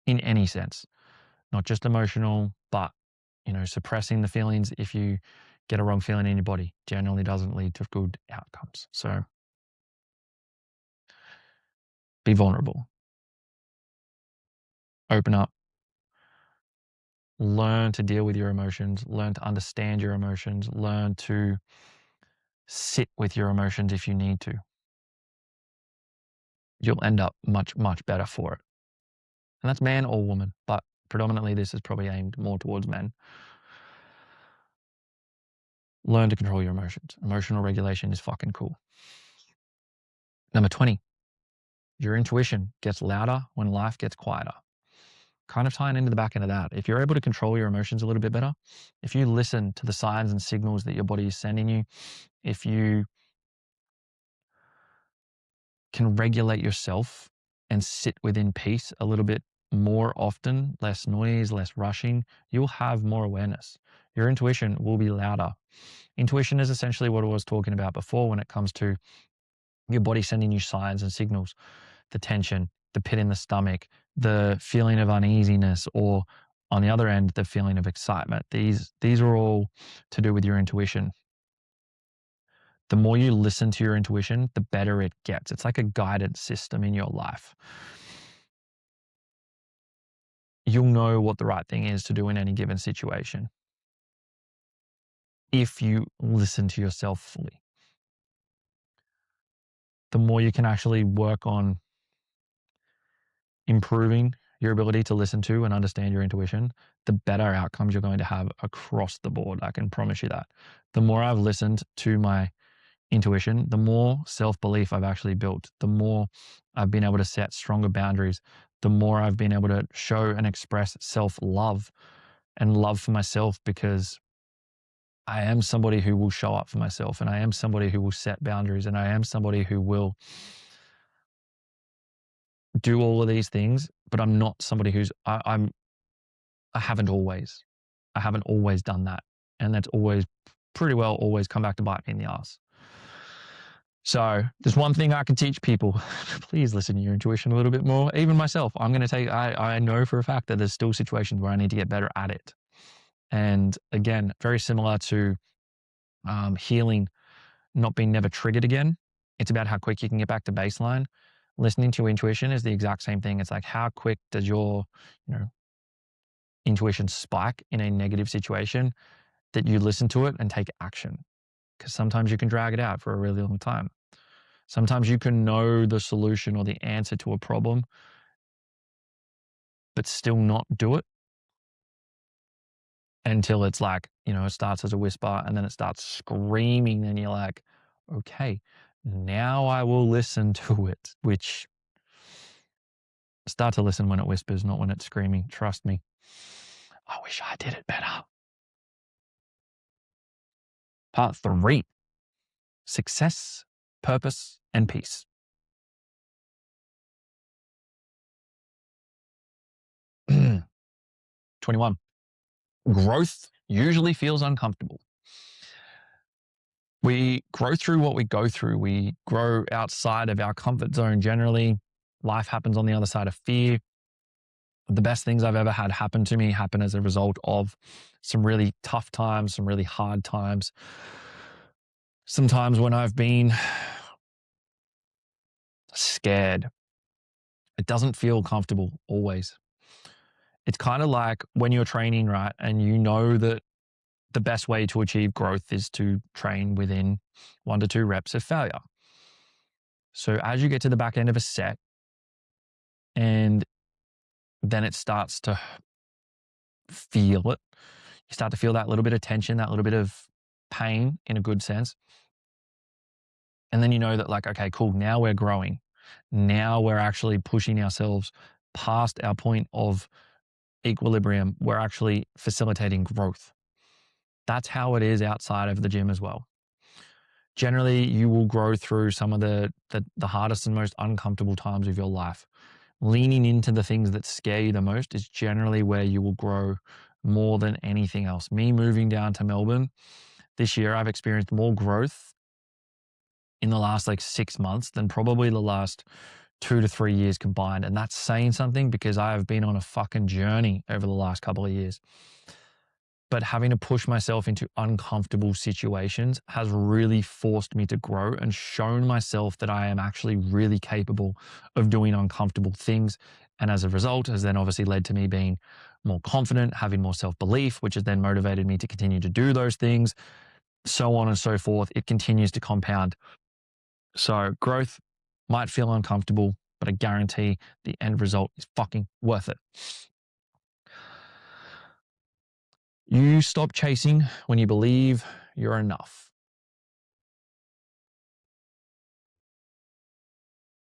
in any sense, not just emotional, but, suppressing the feelings, if you get a wrong feeling in your body, generally doesn't lead to good outcomes. So be vulnerable, open up, learn to deal with your emotions, learn to understand your emotions, learn to sit with your emotions if you need to. You'll end up much, much better for it. And that's man or woman, but predominantly this is probably aimed more towards men. Learn to control your emotions. Emotional regulation is fucking cool. Number 20, your intuition gets louder when life gets quieter. Kind of tying into the back end of that. If you're able to control your emotions a little bit better, if you listen to the signs and signals that your body is sending you, if you can regulate yourself and sit within peace a little bit more often, less noise, less rushing, you'll have more awareness. Your intuition will be louder. Intuition is essentially what I was talking about before when it comes to your body sending you signs and signals, the tension, the pit in the stomach, the feeling of uneasiness, or on the other end, the feeling of excitement. These are all to do with your intuition. The more you listen to your intuition, the better it gets. It's like a guidance system in your life. You'll know what the right thing is to do in any given situation if you listen to yourself fully. The more you can actually work on improving your ability to listen to and understand your intuition, the better outcomes you're going to have across the board. I can promise you that. The more I've listened to my intuition, the more self-belief I've actually built, the more I've been able to set stronger boundaries, the more I've been able to show and express self-love and love for myself, because I am somebody who will show up for myself, and I am somebody who will set boundaries, and I am somebody who will do all of these things, but I'm not somebody who's, I haven't always. I haven't always done that. And that's always pretty well always come back to bite me in the ass. So there's one thing I can teach people. Please listen to your intuition a little bit more. Even myself, I know for a fact that there's still situations where I need to get better at it. And again, very similar to healing, not being never triggered again. It's about how quick you can get back to baseline. Listening to your intuition is the exact same thing. It's like, how quick does your, intuition spike in a negative situation, that you listen to it and take action. Because sometimes you can drag it out for a really long time. Sometimes you can know the solution or the answer to a problem, but still not do it until it's like, it starts as a whisper and then it starts screaming. And you're like, okay, now I will listen to it, which start to listen when it whispers, not when it's screaming. Trust me. I wish I did it better. Part 3, success, purpose, and peace. 21. Growth usually feels uncomfortable. We grow through what we go through. We grow outside of our comfort zone generally. Life happens on the other side of fear. The best things I've ever had happen to me happen as a result of some really tough times, some really hard times. Sometimes when I've been scared, it doesn't feel comfortable always. It's kind of like when you're training, right? And you know that the best way to achieve growth is to train within 1 to 2 reps of failure. So as you get to the back end of a set, and then it starts to feel it, you start to feel that little bit of tension, that little bit of pain in a good sense. And then you know that, like, okay, cool, now we're growing. Now we're actually pushing ourselves past our point of equilibrium. We're actually facilitating growth. That's how it is outside of the gym as well. Generally, you will grow through some of the hardest and most uncomfortable times of your life. Leaning into the things that scare you the most is generally where you will grow more than anything else. Me moving down to Melbourne this year, I've experienced more growth in the last like 6 months than probably the last 2 to 3 years combined. And that's saying something because I have been on a fucking journey over the last couple of years. But having to push myself into uncomfortable situations has really forced me to grow and shown myself that I am actually really capable of doing uncomfortable things. And as a result, has then obviously led to me being more confident, having more self-belief, which has then motivated me to continue to do those things, so on and so forth. It continues to compound. So growth might feel uncomfortable, but I guarantee the end result is fucking worth it. You stop chasing when you believe you're enough.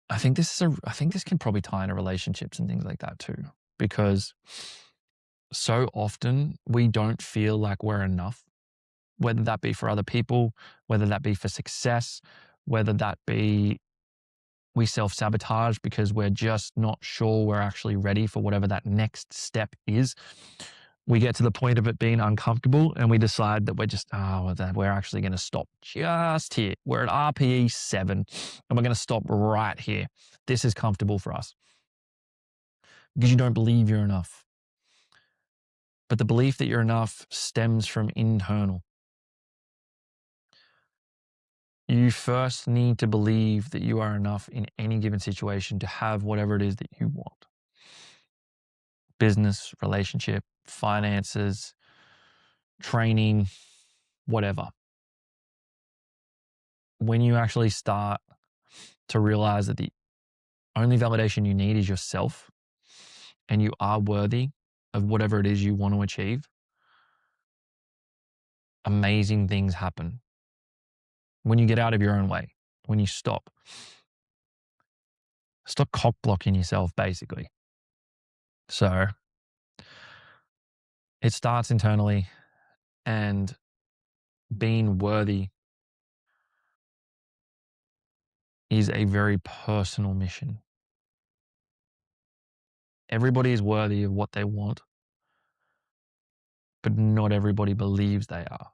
I think this can probably tie into relationships and things like that too, because so often we don't feel like we're enough, whether that be for other people, whether that be for success, whether that be we self-sabotage because we're just not sure we're actually ready for whatever that next step is. We get to the point of it being uncomfortable and we decide that we're actually going to stop just here. We're at RPE 7 and we're going to stop right here. This is comfortable for us because you don't believe you're enough. But the belief that you're enough stems from internal. You first need to believe that you are enough in any given situation to have whatever it is that you want. Business, relationship, finances, training, whatever. When you actually start to realize that the only validation you need is yourself and you are worthy of whatever it is you want to achieve, amazing things happen. When you get out of your own way, when you stop cock blocking yourself, basically. So it starts internally, and being worthy is a very personal mission. Everybody is worthy of what they want, but not everybody believes they are.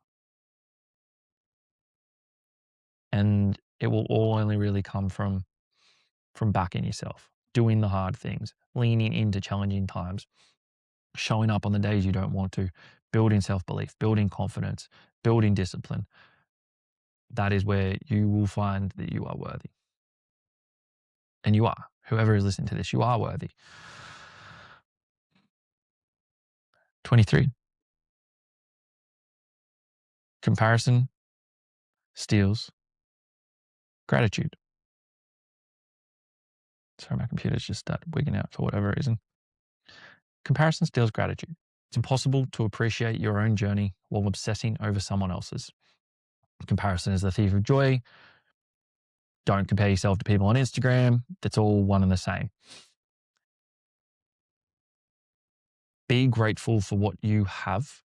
And it will all only really come from backing yourself, doing the hard things, leaning into challenging times, showing up on the days you don't want to, building self-belief, building confidence, building discipline. That is where you will find that you are worthy. And you are. Whoever is listening to this, you are worthy. 23. Comparison steals gratitude. Sorry, my computer's just started wigging out for whatever reason. Comparison steals gratitude. It's impossible to appreciate your own journey while obsessing over someone else's. Comparison is the thief of joy. Don't compare yourself to people on Instagram. That's all one and the same. Be grateful for what you have.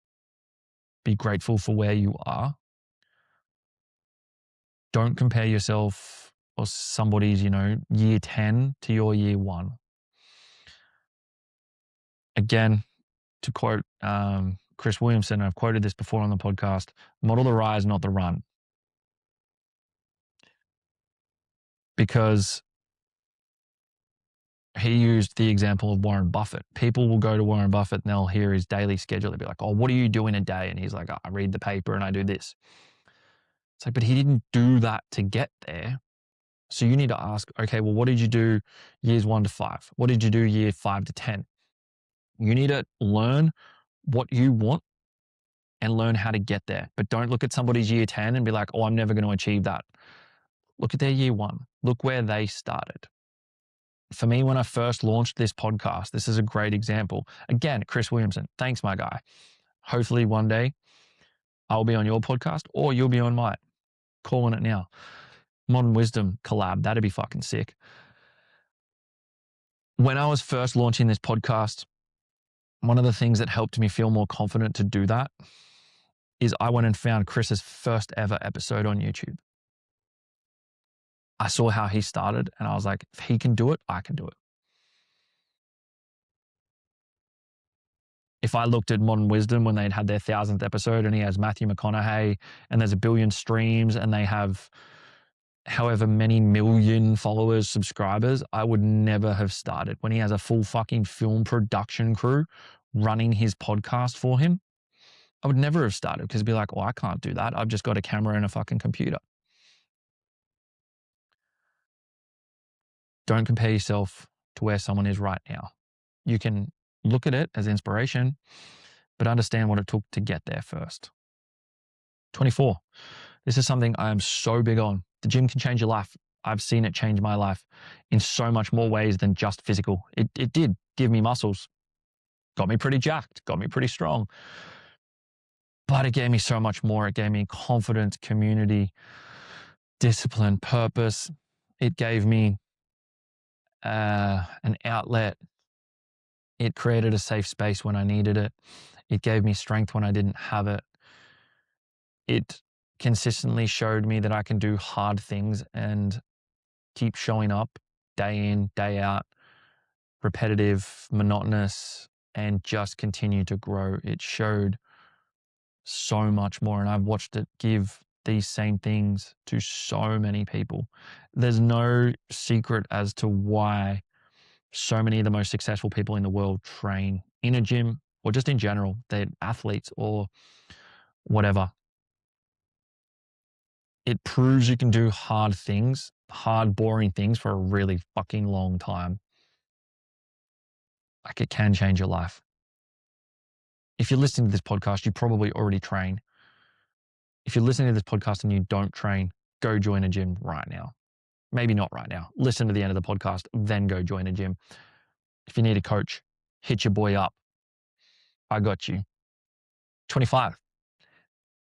Be grateful for where you are. Don't compare yourself or somebody's, year 10 to your year 1. Again, to quote Chris Williamson, I've quoted this before on the podcast, model the rise, not the run. Because he used the example of Warren Buffett. People will go to Warren Buffett and they'll hear his daily schedule. They'll be like, oh, what do you do in a day? And he's like, I read the paper and I do this. It's like, but he didn't do that to get there. So you need to ask, okay, well, what did you do years 1 to 5? What did you do year 5 to 10? You need to learn what you want and learn how to get there. But don't look at somebody's year 10 and be like, oh, I'm never going to achieve that. Look at their year 1. Look where they started. For me, when I first launched this podcast, this is a great example. Again, Chris Williamson, thanks, my guy. Hopefully one day I'll be on your podcast or you'll be on mine. Calling it now. Modern Wisdom collab. That'd be fucking sick. When I was first launching this podcast, one of the things that helped me feel more confident to do that is I went and found Chris's first ever episode on YouTube. I saw how he started and I was like, if he can do it, I can do it. If I looked at Modern Wisdom when they'd had their 1000th episode and he has Matthew McConaughey and there's 1 billion streams and they have however many million followers, subscribers, I would never have started. When he has a full fucking film production crew running his podcast for him, I would never have started because it'd be like, well, I can't do that. I've just got a camera and a fucking computer. Don't compare yourself to where someone is right now. You can look at it as inspiration, but understand what it took to get there first. 24. This is something I am so big on. The gym can change your life. I've seen it change my life in so much more ways than just physical. It did give me muscles, got me pretty jacked, got me pretty strong. But it gave me so much more. It gave me confidence, community, discipline, purpose. It gave me an outlet. It created a safe space when I needed it. It gave me strength when I didn't have it. It consistently showed me that I can do hard things and keep showing up day in, day out, repetitive, monotonous, and just continue to grow. It showed so much more, and I've watched it give these same things to so many people. There's no secret as to why so many of the most successful people in the world train in a gym or just in general. They're athletes or whatever. It proves you can do hard things, hard, boring things for a really fucking long time. Like it can change your life. If you're listening to this podcast, you probably already train. If you're listening to this podcast and you don't train, go join a gym right now. Maybe not right now. Listen to the end of the podcast, then go join a gym. If you need a coach, hit your boy up. I got you. 25.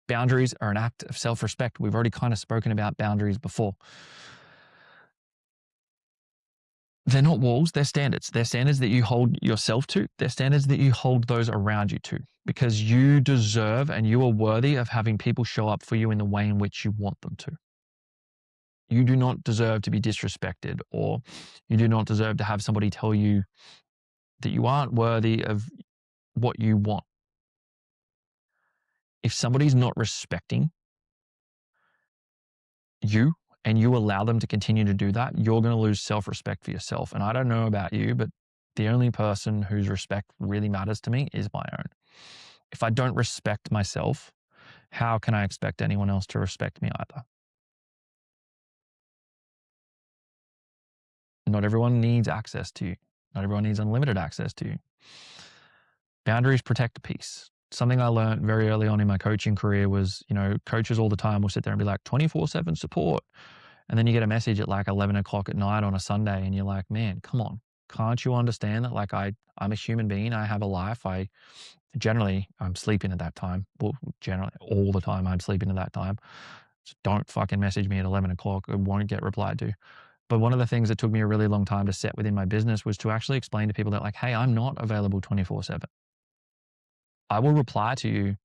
Boundaries are an act of self-respect. We've already kind of spoken about boundaries before. They're not walls, they're standards. They're standards that you hold yourself to. They're standards that you hold those around you to, because you deserve and you are worthy of having people show up for you in the way in which you want them to. You do not deserve to be disrespected, or you do not deserve to have somebody tell you that you aren't worthy of what you want. If somebody's not respecting you and you allow them to continue to do that, you're going to lose self-respect for yourself. And I don't know about you, but the only person whose respect really matters to me is my own. If I don't respect myself, how can I expect anyone else to respect me either? Not everyone needs access to you. Not everyone needs unlimited access to you. Boundaries protect peace. Something I learned very early on in my coaching career was, coaches all the time will sit there and be like 24/7 support. And then you get a message at like 11 o'clock at night on a Sunday and you're like, man, come on. Can't you understand that like I'm a human being. I have a life. I'm sleeping at that time. Well, generally all the time I'm sleeping at that time. So don't fucking message me at 11 o'clock. It won't get replied to. But one of the things that took me a really long time to set within my business was to actually explain to people that like, hey, I'm not available 24/7. I will reply to you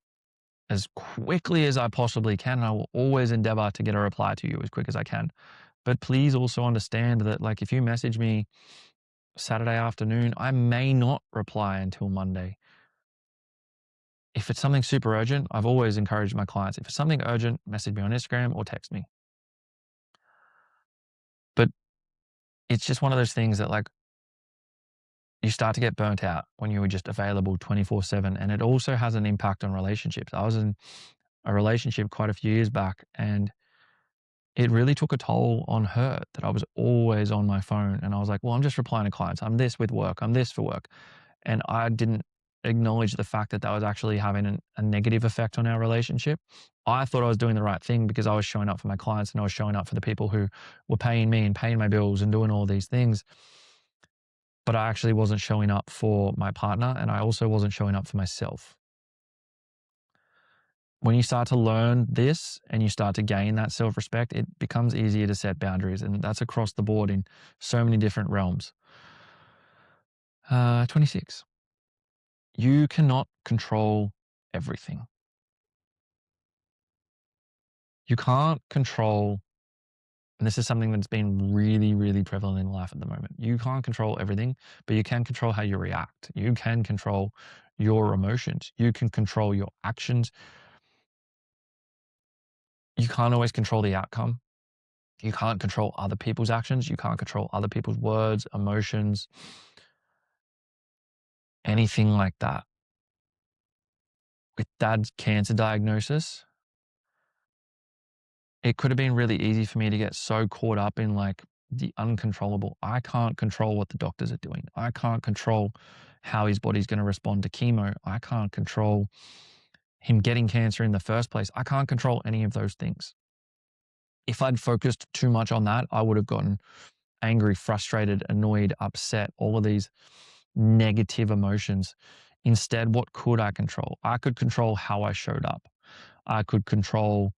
as quickly as I possibly can. And I will always endeavor to get a reply to you as quick as I can. But please also understand that like if you message me Saturday afternoon, I may not reply until Monday. If it's something super urgent, I've always encouraged my clients, if it's something urgent, message me on Instagram or text me. But it's just one of those things that like you start to get burnt out when you were just available 24/7. And it also has an impact on relationships. I was in a relationship quite a few years back and it really took a toll on her that I was always on my phone. And I was like, well, I'm just replying to clients. I'm this with work. I'm this for work. And I didn't acknowledge the fact that that was actually having a negative effect on our relationship. I thought I was doing the right thing because I was showing up for my clients and I was showing up for the people who were paying me and paying my bills and doing all these things. But I actually wasn't showing up for my partner and I also wasn't showing up for myself. when you start to learn this and you start to gain that self-respect, it becomes easier to set boundaries. And that's across the board in so many different realms. 26. You cannot control everything. You can't control, and this is something that's been really, really prevalent in life at the moment. You can't control everything, but you can control how you react. You can control your emotions. You can control your actions. You can't always control the outcome. You can't control other people's actions. You can't control other people's words, emotions, anything like that. With Dad's cancer diagnosis, it could have been really easy for me to get so caught up in like the uncontrollable. I can't control what the doctors are doing. I can't control how his body's going to respond to chemo. I can't control him getting cancer in the first place. I can't control any of those things. If I'd focused too much on that, I would have gotten angry, frustrated, annoyed, upset, all of these negative emotions. Instead, what could I control? I could control how I showed up. I could control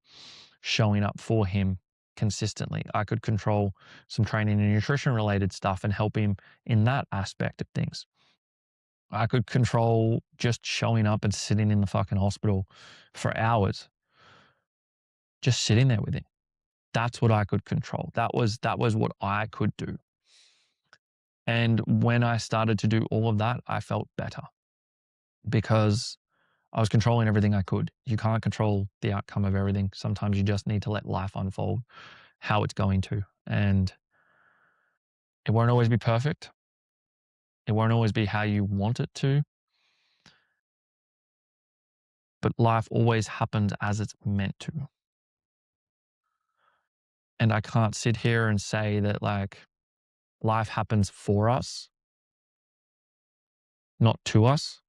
showing up for him consistently. I could control some training and nutrition related stuff and help him in that aspect of things. I could control just showing up and sitting in the fucking hospital for hours, just sitting there with him. That's what I could control. That was what I could do. And when I started to do all of that, I felt better because I was controlling everything I could. You can't control the outcome of everything. Sometimes you just need to let life unfold how it's going to. And it won't always be perfect. It won't always be how you want it to. But life always happens as it's meant to. And I can't sit here and say that like life happens for us, not to us,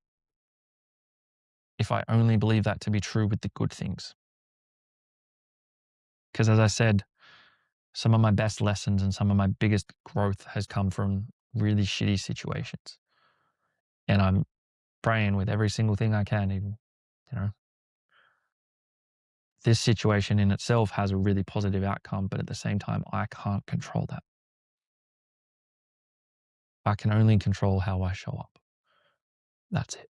if I only believe that to be true with the good things. Because as I said, some of my best lessons and some of my biggest growth has come from really shitty situations. And I'm praying with every single thing I can, even, you know, this situation in itself has a really positive outcome, but at the same time, I can't control that. I can only control how I show up. That's it.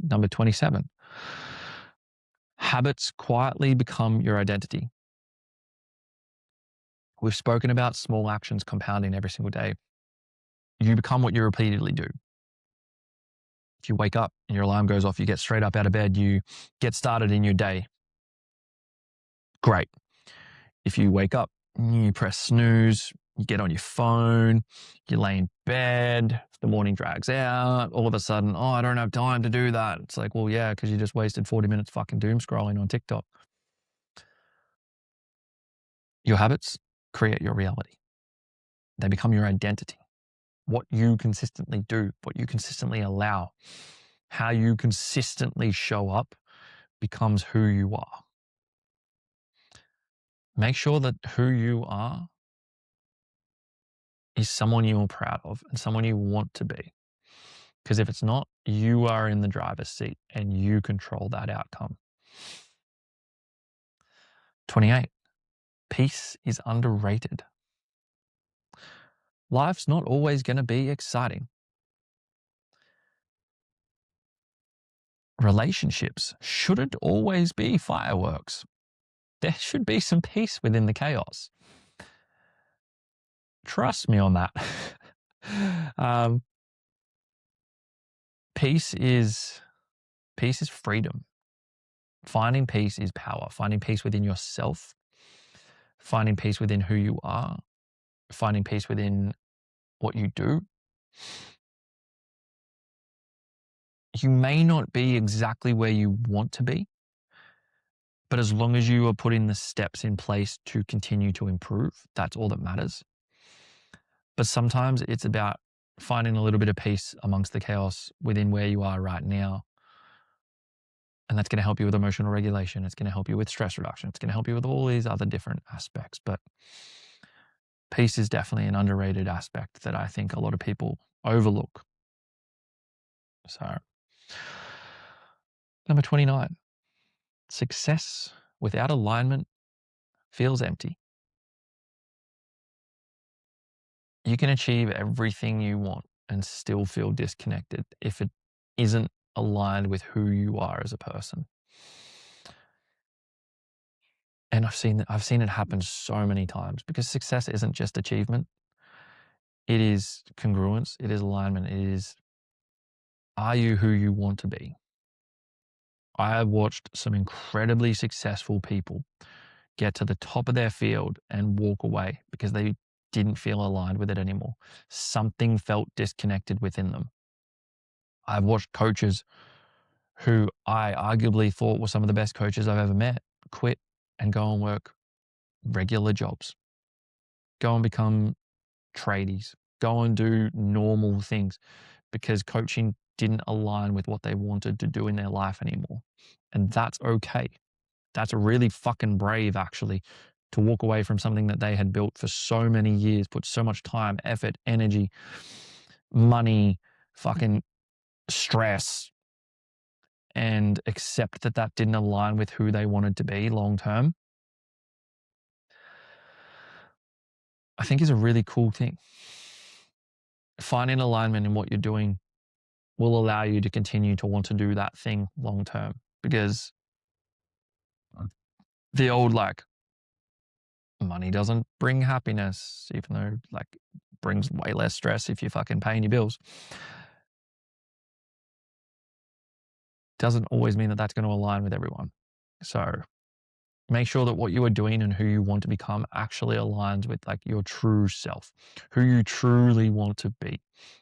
Number 27. Habits quietly become your identity. We've spoken about small actions compounding every single day. You become what you repeatedly do. If you wake up and your alarm goes off, you get straight up out of bed, you get started in your day. Great. If you wake up, you press snooze, you get on your phone, you lay in bed, the morning drags out, all of a sudden, oh, I don't have time to do that. It's like, well, yeah, because you just wasted 40 minutes fucking doom scrolling on TikTok. Your habits create your reality. They become your identity. What you consistently do, what you consistently allow, how you consistently show up becomes who you are. Make sure that who you are is someone you're proud of and someone you want to be. Because if it's not, you are in the driver's seat and you control that outcome. 28. Peace is underrated. Life's not always going to be exciting. Relationships shouldn't always be fireworks. There should be some peace within the chaos. Trust me on that. Peace is freedom. Finding peace is power. Finding peace within yourself. Finding peace within who you are. Finding peace within what you do. You may not be exactly where you want to be, but as long as you are putting the steps in place to continue to improve, that's all that matters. But sometimes it's about finding a little bit of peace amongst the chaos within where you are right now. And that's going to help you with emotional regulation. It's going to help you with stress reduction. It's going to help you with all these other different aspects. But peace is definitely an underrated aspect that I think a lot of people overlook. So Number 29, success without alignment feels empty. You can achieve everything you want and still feel disconnected if it isn't aligned with who you are as a person. And I've seen it happen so many times, because success isn't just achievement. It is congruence. It is alignment. It is, are you who you want to be? I have watched some incredibly successful people get to the top of their field and walk away because they didn't feel aligned with it anymore. Something felt disconnected within them. I've watched coaches who I arguably thought were some of the best coaches I've ever met quit and go and work regular jobs, go and become tradies, go and do normal things, because coaching didn't align with what they wanted to do in their life anymore. And that's okay. That's really fucking brave, actually, to walk away from something that they had built for so many years, put so much time, effort, energy, money, fucking stress, and accept that that didn't align with who they wanted to be long term. I think is a really cool thing. Finding alignment in what you're doing will allow you to continue to want to do that thing long term, because the old, like, money doesn't bring happiness, even though, like, brings way less stress if you're fucking paying your bills, doesn't always mean that that's going to align with everyone. So make sure that what you are doing and who you want to become actually aligns with, like, your true self, who you truly want to be,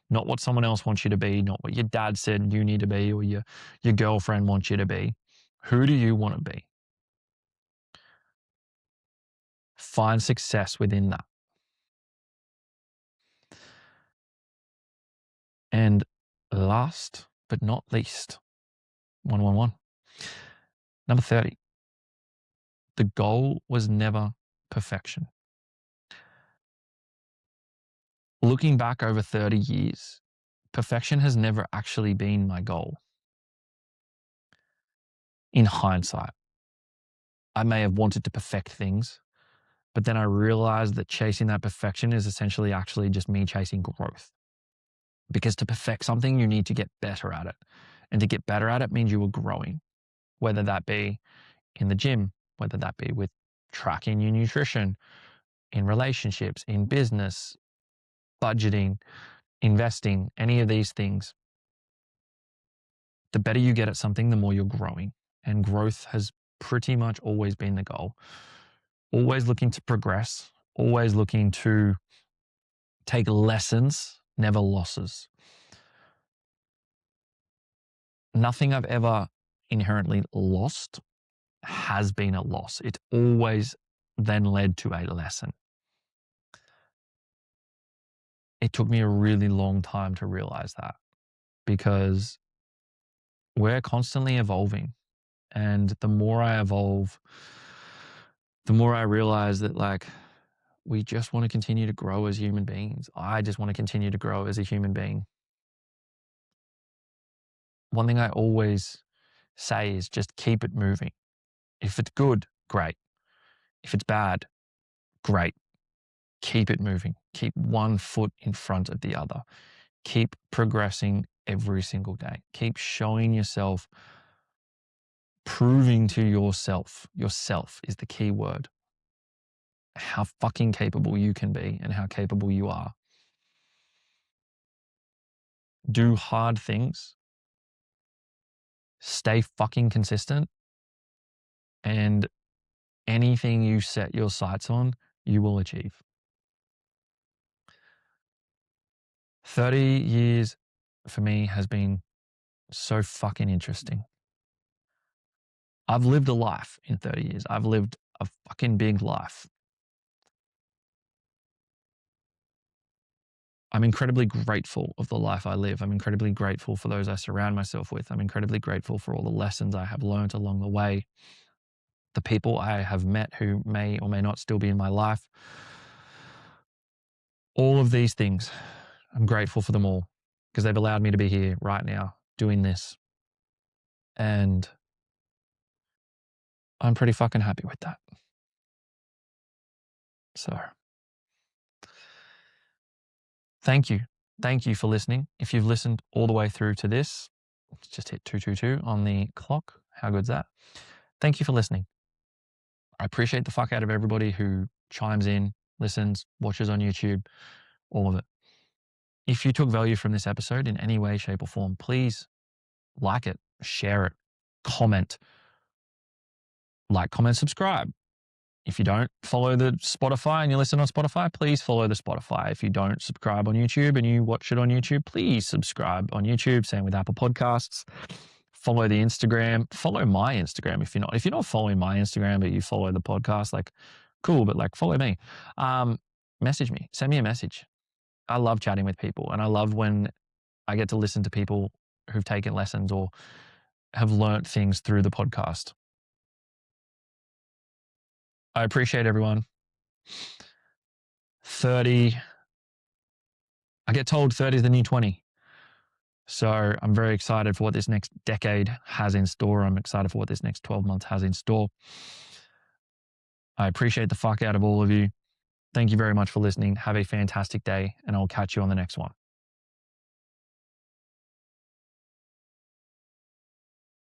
not what someone else wants you to be, not what your dad said you need to be, or your girlfriend wants you to be. Who do you want to be? Find success within that. And last but not least, 111. Number 30. The goal was never perfection. Looking back over 30 years, perfection has never actually been my goal. In hindsight, I may have wanted to perfect things, but then I realized that chasing that perfection is essentially actually just me chasing growth. Because to perfect something, you need to get better at it. And to get better at it means you are growing, whether that be in the gym, whether that be with tracking your nutrition, in relationships, in business, budgeting, investing, any of these things. The better you get at something, the more you're growing. And growth has pretty much always been the goal. Always looking to progress, always looking to take lessons, never losses. Nothing I've ever inherently lost has been a loss. It always then led to a lesson. It took me a really long time to realize that, because we're constantly evolving. And the more I evolve, the more I realize that, like, we just want to continue to grow as human beings. I just want to continue to grow as a human being. One thing I always say is just keep it moving. If it's good, great. If it's bad, great. Keep it moving. Keep one foot in front of the other. Keep progressing every single day. Keep showing yourself, proving to yourself. Yourself is the key word. How fucking capable you can be and how capable you are. Do hard things. Stay fucking consistent. And anything you set your sights on, you will achieve. 30 years for me has been so fucking interesting. I've lived a life in 30 years. I've lived a fucking big life. I'm incredibly grateful of the life I live. I'm incredibly grateful for those I surround myself with. I'm incredibly grateful for all the lessons I have learned along the way. The people I have met who may or may not still be in my life. All of these things, I'm grateful for them all, because they've allowed me to be here right now doing this. And I'm pretty fucking happy with that. So thank you. Thank you for listening. If you've listened all the way through to this, just hit 222 on the clock. How good's that? Thank you for listening. I appreciate the fuck out of everybody who chimes in, listens, watches on YouTube, all of it. If you took value from this episode in any way, shape, or form, please like it, share it, comment, subscribe. If you don't follow the Spotify and you listen on Spotify, please follow the Spotify. If you don't subscribe on YouTube and you watch it on YouTube, please subscribe on YouTube. Same with Apple Podcasts. Follow the Instagram. Follow my Instagram if you're not. If you're not following my Instagram but you follow the podcast, like cool, but like follow me. Message me. Send me a message. I love chatting with people, and I love when I get to listen to people who've taken lessons or have learnt things through the podcast. I appreciate everyone. 30. I get told 30 is the new 20. So I'm very excited for what this next decade has in store. I'm excited for what this next 12 months has in store. I appreciate the fuck out of all of you. Thank you very much for listening. Have a fantastic day, and I'll catch you on the next one.